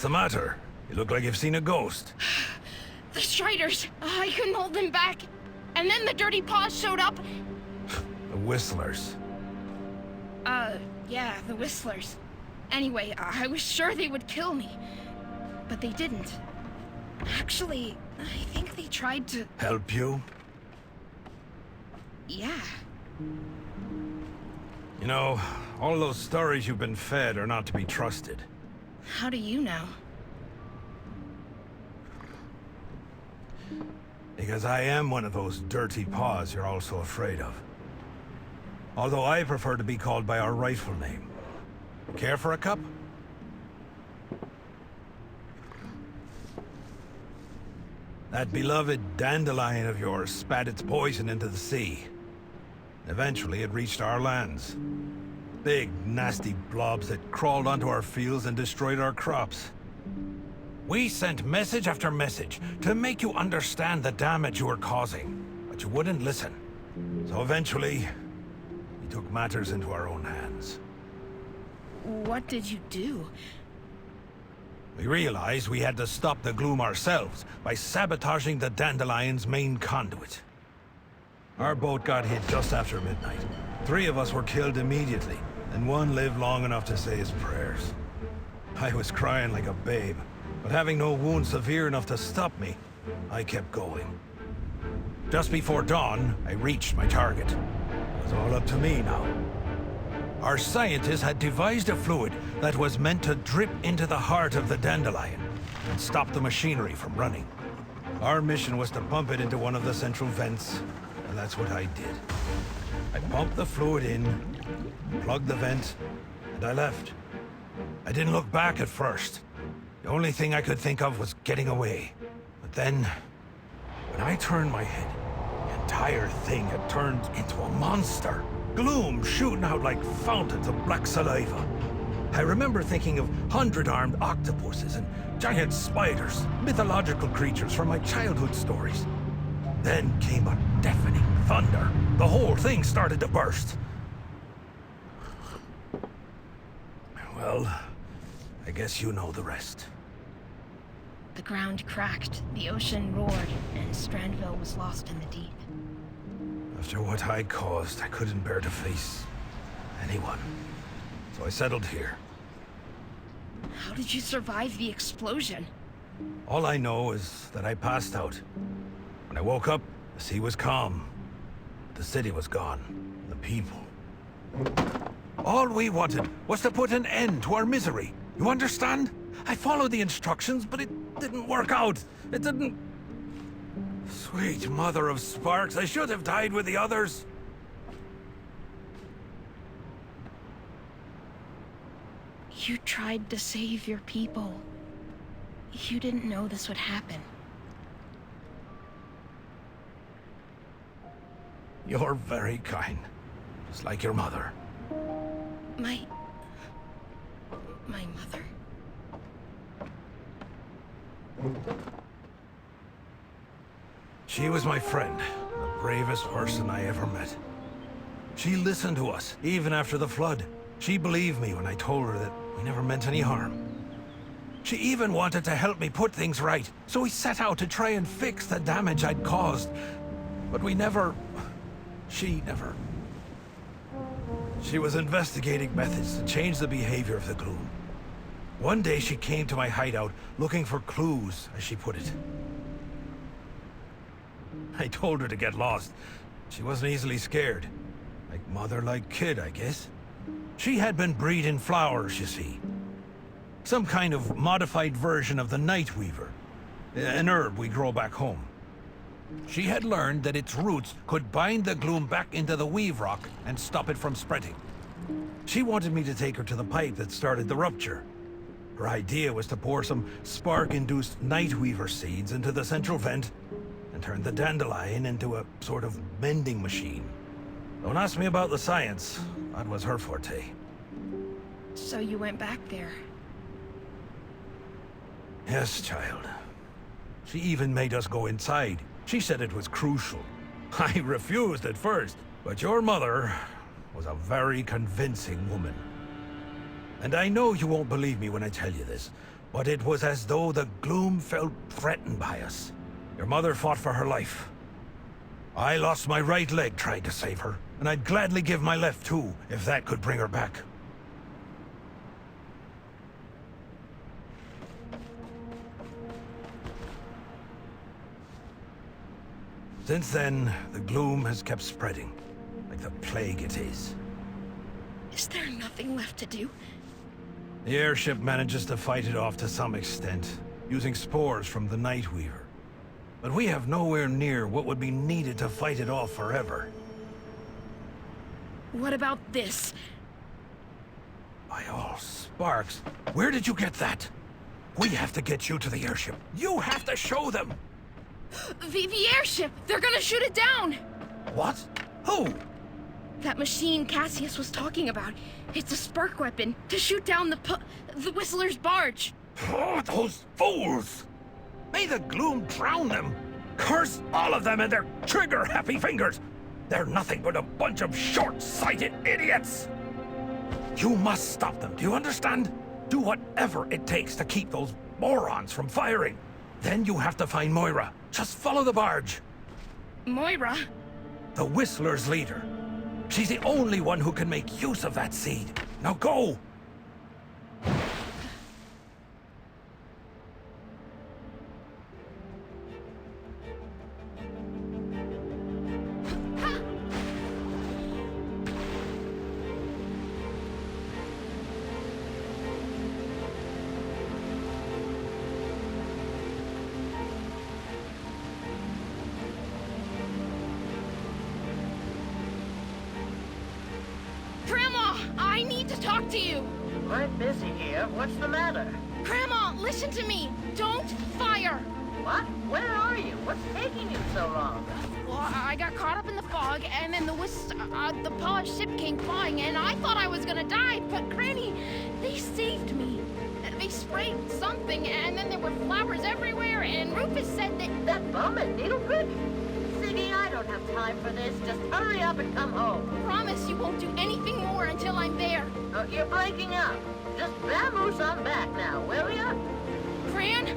the matter? You look like you've seen a ghost. The Striders! I couldn't hold them back. And then the Dirty Paws showed up. The Whistlers. Yeah, the Whistlers. Anyway, I was sure they would kill me. But they didn't. Actually, I think they tried to... Help you? Yeah. You know, all those stories you've been fed are not to be trusted. How do you know? Because I am one of those dirty paws you're all so afraid of. Although I prefer to be called by our rightful name. Care for a cup? That beloved dandelion of yours spat its poison into the sea. Eventually it reached our lands. Big, nasty blobs that crawled onto our fields and destroyed our crops. We sent message after message to make you understand the damage you were causing, but you wouldn't listen. So eventually, we took matters into our own hands. What did you do? We realized we had to stop the gloom ourselves by sabotaging the Dandelion's main conduit. Our boat got hit just after midnight. 3 of us were killed immediately, and 1 lived long enough to say his prayers. I was crying like a babe, but having no wound severe enough to stop me, I kept going. Just before dawn, I reached my target. It was all up to me now. Our scientists had devised a fluid that was meant to drip into the heart of the dandelion and stop the machinery from running. Our mission was to pump it into one of the central vents, and that's what I did. I pumped the fluid in, plugged the vent, and I left. I didn't look back at first. The only thing I could think of was getting away. But then, when I turned my head, the entire thing had turned into a monster. Gloom shooting out like fountains of black saliva. I remember thinking of 100-armed octopuses and giant spiders, mythological creatures from my childhood stories. Then came a deafening thunder. The whole thing started to burst. Well, I guess you know the rest. The ground cracked, the ocean roared, and Strandville was lost in the deep. After what I caused, I couldn't bear to face anyone. So I settled here. How did you survive the explosion? All I know is that I passed out. When I woke up, the sea was calm. The city was gone. The people. All we wanted was to put an end to our misery. You understand? I followed the instructions, but it didn't work out. It didn't... Sweet mother of sparks, I should have died with the others. You tried to save your people. You didn't know this would happen. You're very kind. Just like your mother. My mother. She was my friend, the bravest person I ever met. She listened to us, even after the flood. She believed me when I told her that we never meant any harm. She even wanted to help me put things right, so we set out to try and fix the damage I'd caused. But we never... She never... She was investigating methods to change the behavior of the gloom. One day she came to my hideout looking for clues, as she put it. I told her to get lost. She wasn't easily scared. Like mother, like kid, I guess. She had been breeding flowers, you see. Some kind of modified version of the night weaver. An herb we grow back home. She had learned that its roots could bind the gloom back into the weave rock and stop it from spreading. She wanted me to take her to the pipe that started the rupture. Her idea was to pour some spark-induced night weaver seeds into the central vent and turn the dandelion into a sort of mending machine. Don't ask me about the science. That was her forte. So you went back there? Yes, child. She even made us go inside. She said it was crucial. I refused at first, but your mother was a very convincing woman. And I know you won't believe me when I tell you this, But it was as though the gloom felt threatened by us. Your mother fought for her life. I lost my right leg trying to save her, and I'd gladly give my left too, if that could bring her back. Since then, the gloom has kept spreading, like the plague it is. Is there nothing left to do? The airship manages to fight it off to some extent, using spores from the Nightweaver. But we have nowhere near what would be needed to fight it off forever. What about this? By all sparks, where did you get that? We have to get you to the airship. You have to show them! The airship! They're gonna shoot it down! What? Who? That machine Cassius was talking about. It's a spark weapon to shoot down the Whistler's barge. Oh, those fools! May the gloom drown them! Curse all of them and their trigger-happy fingers! They're nothing but a bunch of short-sighted idiots! You must stop them, do you understand? Do whatever it takes to keep those morons from firing. Then you have to find Moira. Just follow the barge. Moira? The Whistler's leader. She's the only one who can make use of that seed. Now go! Grandma, I need to talk to you. Quite busy here. What's the matter? Grandma, listen to me. Don't fire. What? Where are you? What's taking you so long? Well, I got caught up in the fog, and then the polished ship came flying, and I thought I was gonna die, but Granny, they saved me. They sprayed something, and then there were flowers everywhere, and Rufus said that... That bum at Needlebrick? Siggy, I don't have time for this. Just hurry up and come home. Promise you won't do anything more until I'm there. Oh, you're breaking up. Just vamoose on back now, will ya? Granny?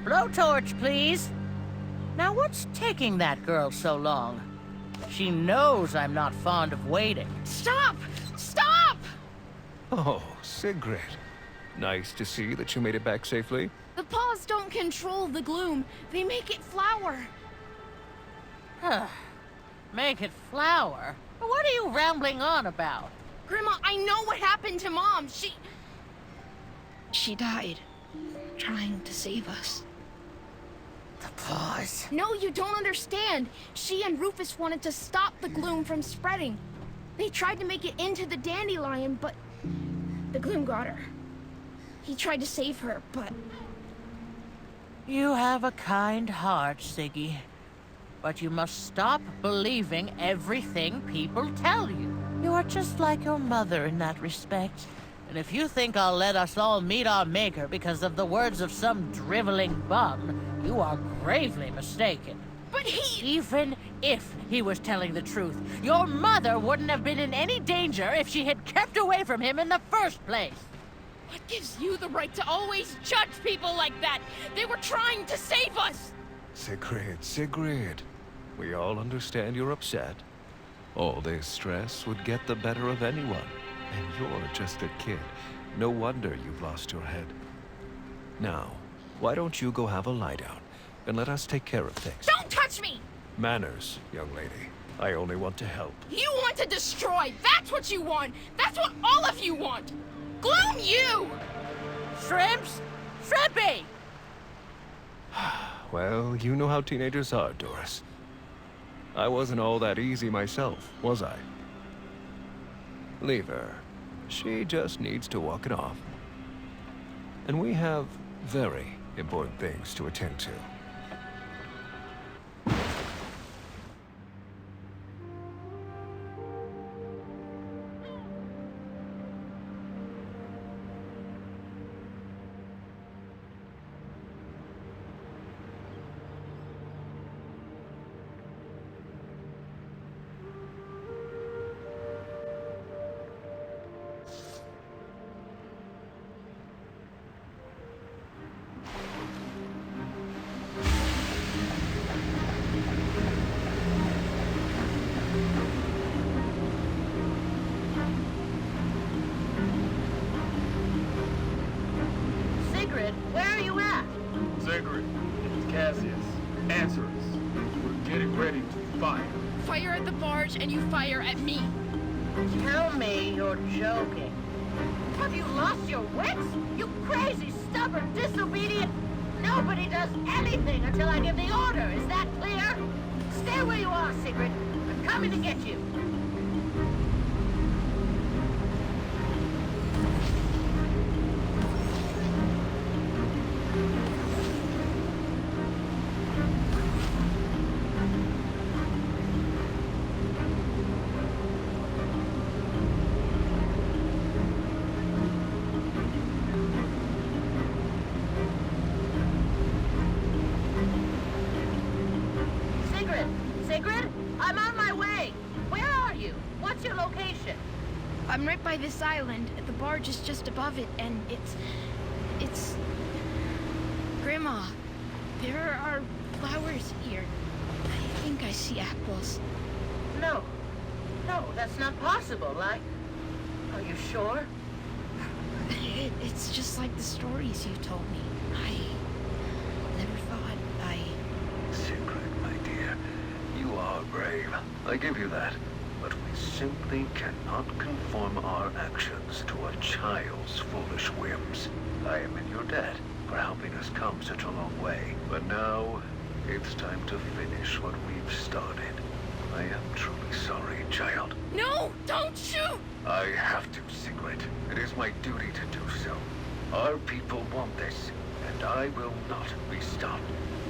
Blowtorch, please. Now, what's taking that girl so long? She knows I'm not fond of waiting. Stop! Stop! Oh, Sigrid. Nice to see that you made it back safely. The paws don't control the gloom. They make it flower. Make it flower? What are you rambling on about? Grandma, I know what happened to Mom. She died trying to save us. The paws. No, you don't understand. She and Rufus wanted to stop the gloom from spreading. They tried to make it into the dandelion, but the gloom got her. He tried to save her, but... You have a kind heart, Siggy. But you must stop believing everything people tell you. You are just like your mother in that respect. And if you think I'll let us all meet our maker because of the words of some driveling bum, you are gravely mistaken. But he... Even if he was telling the truth, your mother wouldn't have been in any danger if she had kept away from him in the first place. What gives you the right to always judge people like that? They were trying to save us! Sigrid. We all understand you're upset. All this stress would get the better of anyone. And you're just a kid. No wonder you've lost your head. Now, why don't you go have a lie down, and let us take care of things. Don't touch me! Manners, young lady. I only want to help. You want to destroy! That's what you want! That's what all of you want! Gloom you! Shrimps? Shrimpy! Well, you know how teenagers are, Doris. I wasn't all that easy myself, was I? Leave her. She just needs to walk it off. And we have very important things to attend to. Sigrid, where are you at? Sigrid, it's Cassius. Answer us. We're getting ready to fire. Fire at the barge and you fire at me. Tell me you're joking. Have you lost your wits? You crazy, stubborn, disobedient... Nobody does anything until I give the order. Is that clear? Stay where you are, Sigrid. I'm coming to get you. Sigrid, I'm on my way. Where are you? What's your location? I'm right by this island. The barge is just above it, and it's... Grandma, there are flowers here. I think I see apples. No, that's not possible. Are you sure? It's just like the stories you told me. I never thought Sigrid, my dear, you are brave. I give you that. But we simply cannot conform our actions to a child's foolish whims. I am in your debt for helping us come such a long way. But now, it's time to finish what we've started. I am truly sorry, child. No, don't shoot! I have to, Sigrid. It is my duty to do so. Our people want this, and I will not be stopped.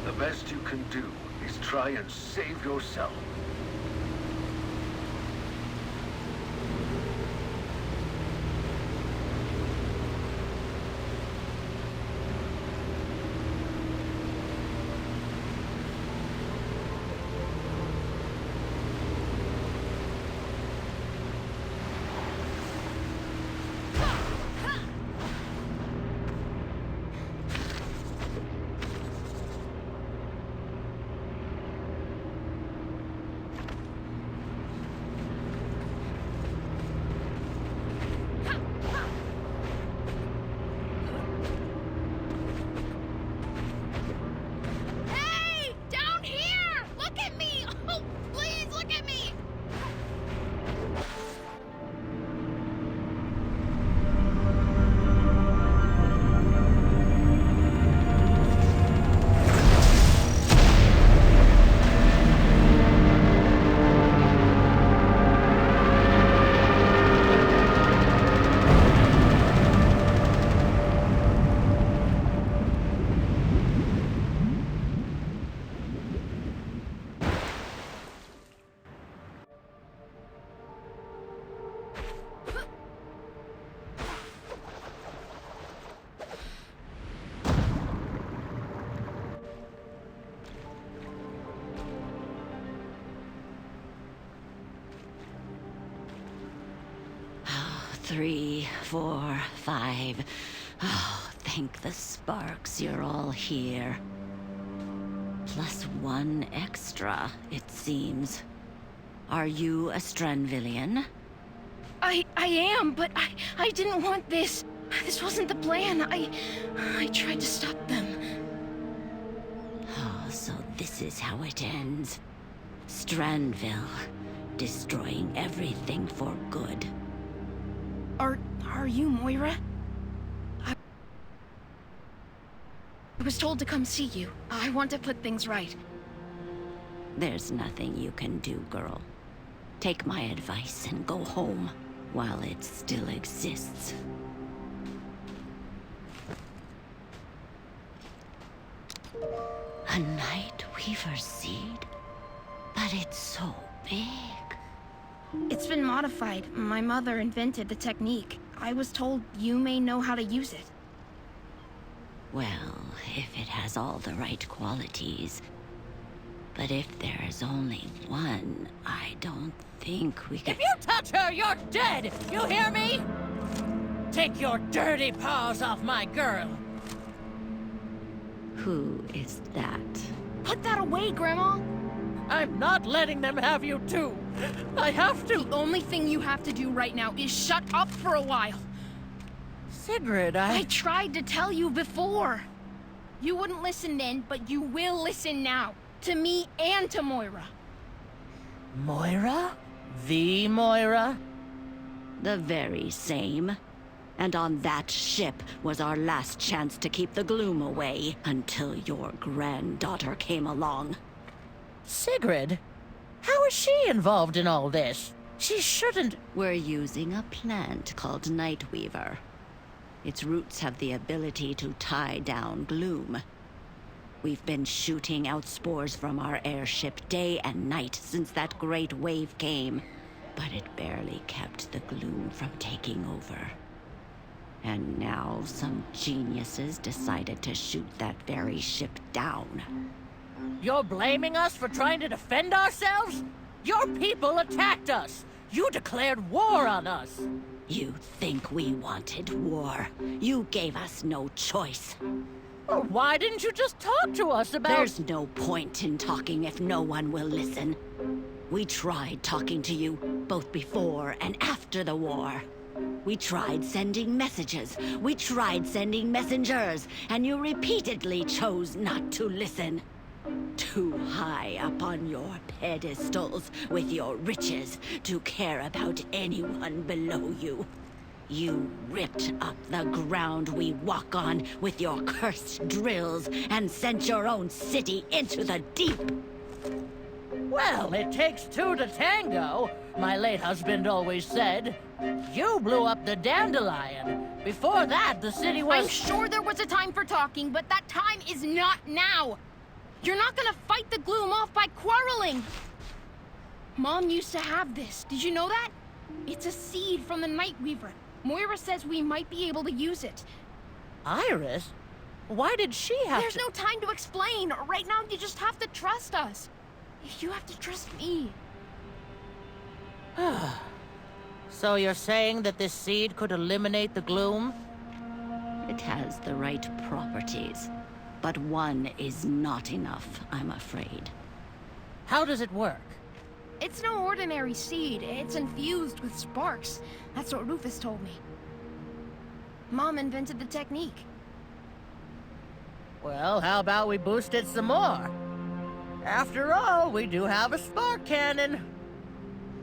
The best you can do is try and save yourself. 3, 4, 5. Oh, thank the sparks you're all here. Plus 1 extra, it seems. Are you a Stranvillian? I am, but I didn't want this. This wasn't the plan. I tried to stop them. Oh, so this is how it ends. Stranville, destroying everything for good. Are you Moira? I was told to come see you. I want to put things right. There's nothing you can do, girl. Take my advice and go home while it still exists. A Night Weaver seed? But it's so big. It's been modified. My mother invented the technique. I was told you may know how to use it. Well, if it has all the right qualities. But if there's only one, I don't think we can— If you touch her, you're dead! You hear me? Take your dirty paws off my girl! Who is that? Put that away, Grandma! I'm not letting them have you too! I have to! The only thing you have to do right now is shut up for a while. Sigrid, I tried to tell you before. You wouldn't listen then, but you will listen now. To me and to Moira. Moira? The Moira? The very same. And on that ship was our last chance to keep the gloom away until your granddaughter came along. Sigrid? How is she involved in all this? She shouldn't— We're using a plant called Nightweaver. Its roots have the ability to tie down gloom. We've been shooting out spores from our airship day and night since that great wave came, but it barely kept the gloom from taking over. And now some geniuses decided to shoot that very ship down. You're blaming us for trying to defend ourselves? Your people attacked us! You declared war on us! You think we wanted war? You gave us no choice. Well, why didn't you just talk to us about— There's no point in talking if no one will listen. We tried talking to you, both before and after the war. We tried sending messages. We tried sending messengers, and you repeatedly chose not to listen. Too high up on your pedestals with your riches to care about anyone below you. You ripped up the ground we walk on with your cursed drills and sent your own city into the deep. Well, it takes two to tango, my late husband always said. You blew up the Dandelion. Before that, the city was— I'm sure there was a time for talking, but that time is not now. You're not gonna fight the gloom off by quarreling. Mom used to have this. Did you know that? It's a seed from the Nightweaver. Moira says we might be able to use it. Iris? Why did she have There's no time to explain. Right now, you just have to trust us. You have to trust me. So you're saying that this seed could eliminate the gloom? It has the right properties, but one is not enough, I'm afraid. How does it work? It's no ordinary seed. It's infused with sparks. That's what Rufus told me. Mom invented the technique. Well, how about we boost it some more? After all, we do have a spark cannon.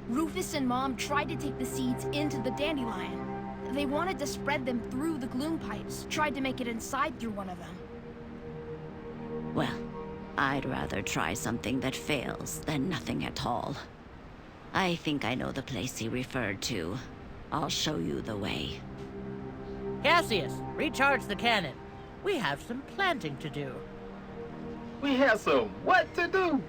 Rufus and Mom tried to take the seeds into the dandelion. They wanted to spread them through the gloom pipes, tried to make it inside through one of them. Well, I'd rather try something that fails than nothing at all. I think I know the place he referred to. I'll show you the way. Cassius, recharge the cannon. We have some planting to do. We have some what to do?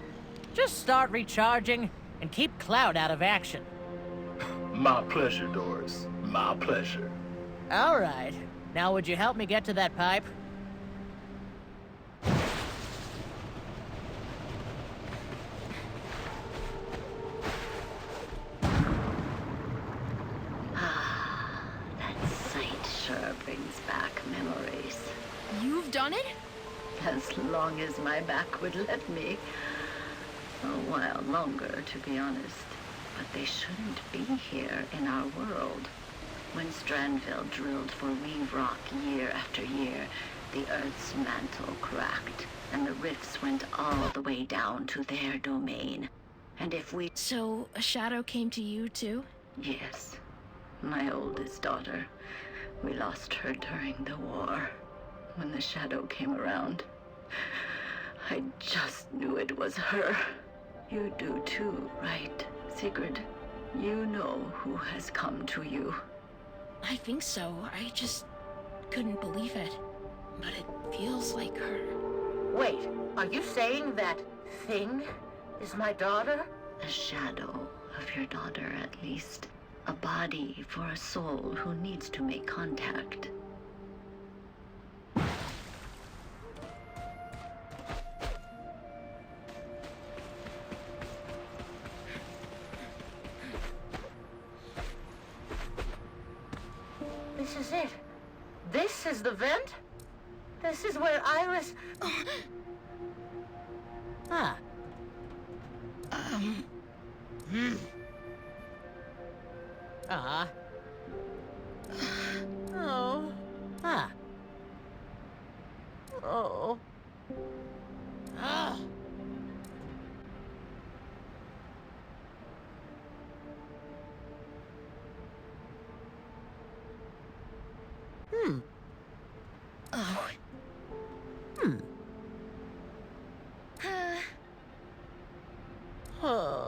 Just start recharging and keep Cloud out of action. My pleasure, Doris. My pleasure. All right. Now would you help me get to that pipe? long as my back would let me. A while longer, to be honest. But they shouldn't be here in our world. When Strandville drilled for Weave Rock year after year, the Earth's mantle cracked, and the rifts went all the way down to their domain. And if we... So, a shadow came to you, too? Yes. My oldest daughter. We lost her during the war. When the shadow came around, I just knew it was her. You do too, right, Sigrid? You know who has come to you. I think so. I just couldn't believe it. But it feels like her. Wait, are you saying that thing is my daughter? A shadow of your daughter, at least. A body for a soul who needs to make contact. This is it. This is the vent? This is where Iris... Ah. Ah. Oh. Ah. Oh. Ah. Hmm. Oh. Hmm. Oh.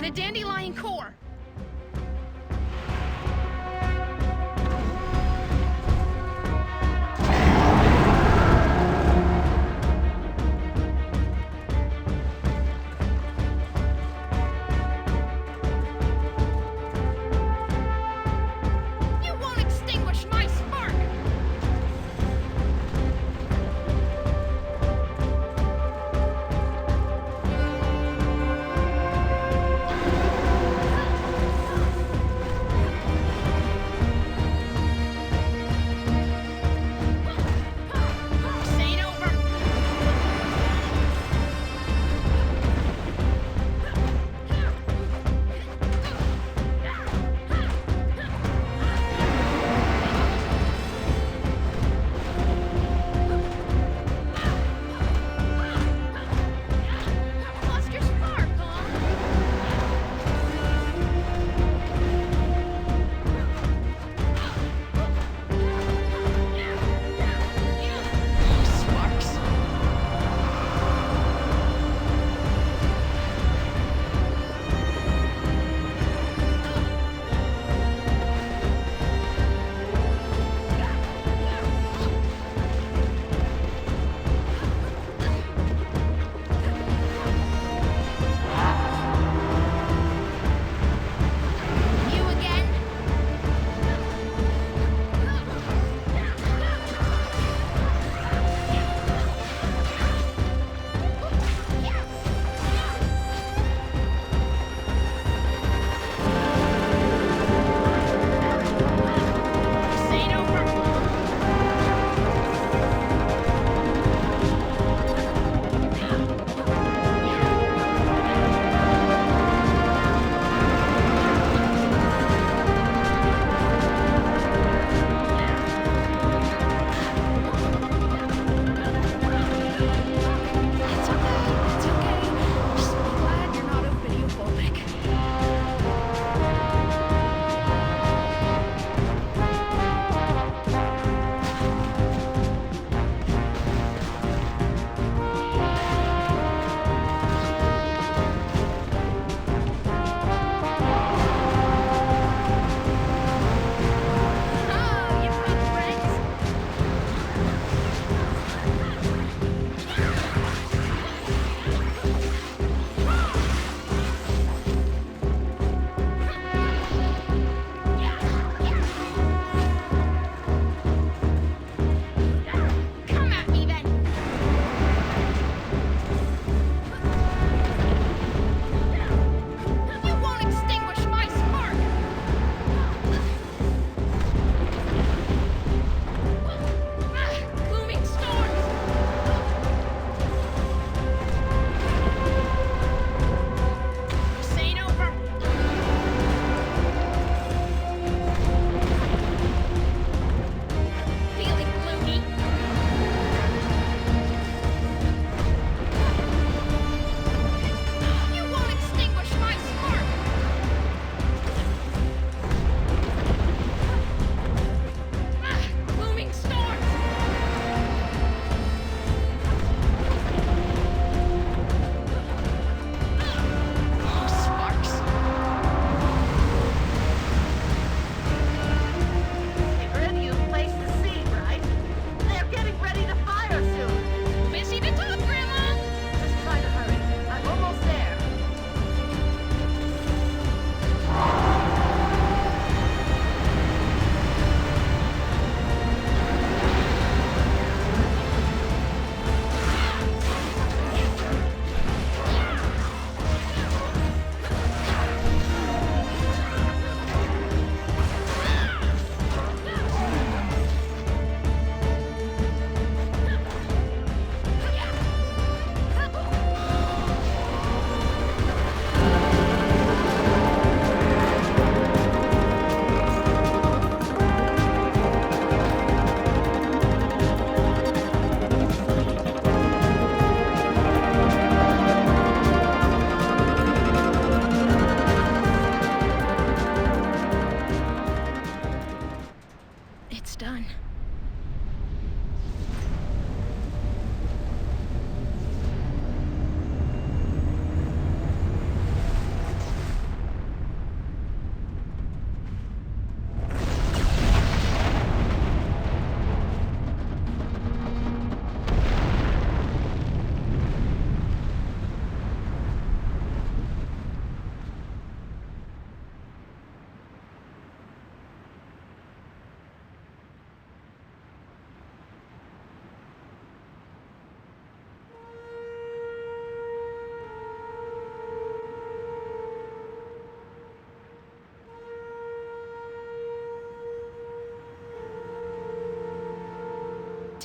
a dandelion core. You won't extinguish my spark!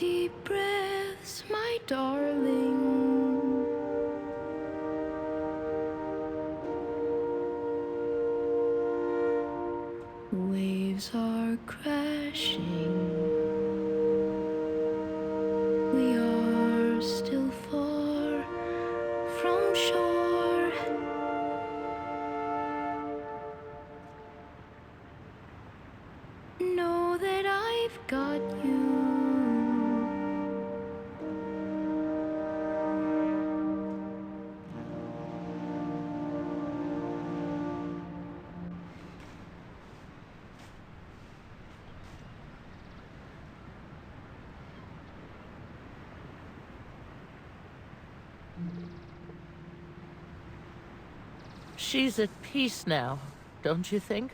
deep breaths, my darling. Waves are crashing. We are still far from shore. Know that I've got you. She's at peace now, don't you think?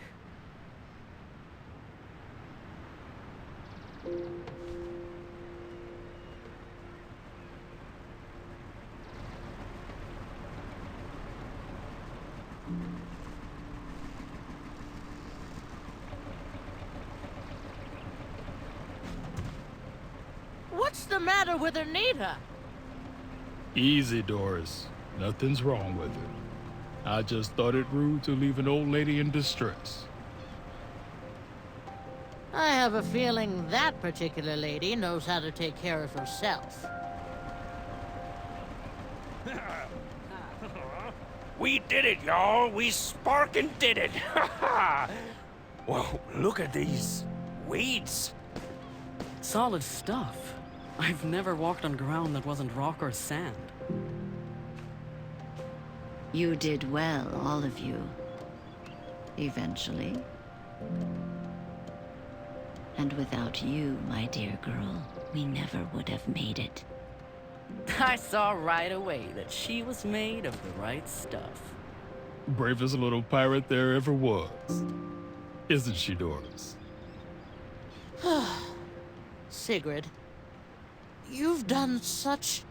What's the matter with Anita? Easy, Doris. Nothing's wrong with her. I just thought it rude to leave an old lady in distress. I have a feeling that particular lady knows how to take care of herself. We did it, y'all. We sparkin' did it. Whoa, look at these weeds. Solid stuff. I've never walked on ground that wasn't rock or sand. You did well, all of you. Eventually. And without you, my dear girl, we never would have made it. I saw right away that she was made of the right stuff. Bravest little pirate there ever was. Isn't she, Doris? Sigrid, you've done such...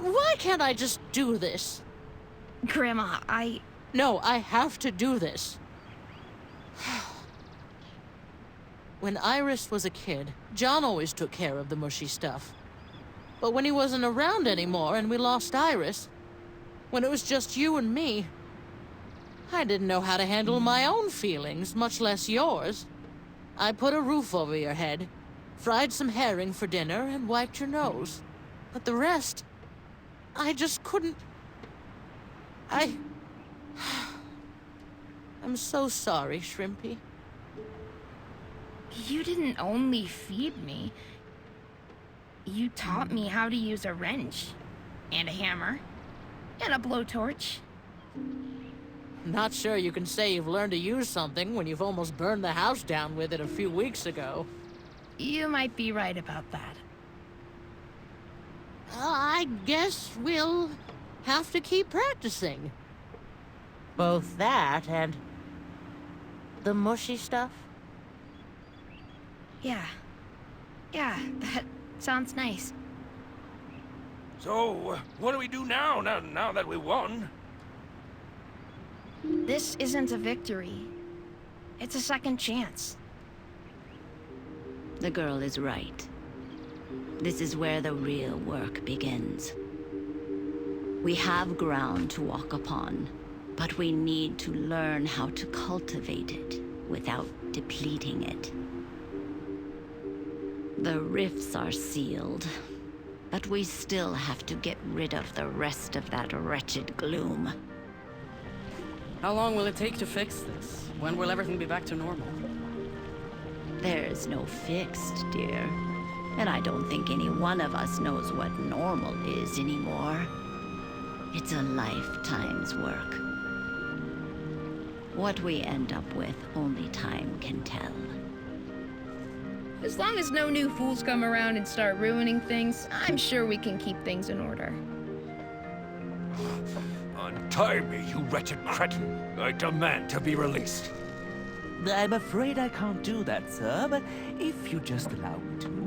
Why can't I just do this? Grandma, No, I have to do this. When Iris was a kid, John always took care of the mushy stuff. But when he wasn't around anymore and we lost Iris, when it was just you and me, I didn't know how to handle my own feelings, much less yours. I put a roof over your head, fried some herring for dinner, and wiped your nose. But the rest, I just couldn't... I'm so sorry, Shrimpy. you didn't only feed me. You taught me how to use a wrench, and a hammer, and a blowtorch. Not sure you can say you've learned to use something when you've almost burned the house down with it a few weeks ago. You might be right about that. I guess we'll have to keep practicing. Both that and the mushy stuff. Yeah, that sounds nice. So, what do we do now that we won? This isn't a victory. It's a second chance. The girl is right. This is where the real work begins. We have ground to walk upon, but we need to learn how to cultivate it without depleting it. The rifts are sealed, but we still have to get rid of the rest of that wretched gloom. How long will it take to fix this? When will everything be back to normal? There's no fixed, dear. And I don't think any one of us knows what normal is anymore. It's a lifetime's work. What we end up with, only time can tell. As long as no new fools come around and start ruining things, I'm sure we can keep things in order. Untie me, you wretched cretin. I demand to be released. I'm afraid I can't do that, sir, but if you just allow me to...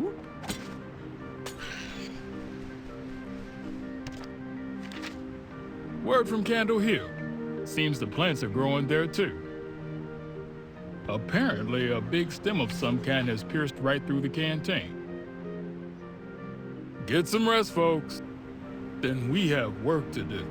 Word from Candle Hill. Seems the plants are growing there too. Apparently, a big stem of some kind has pierced right through the canteen. Get some rest, folks. Then we have work to do.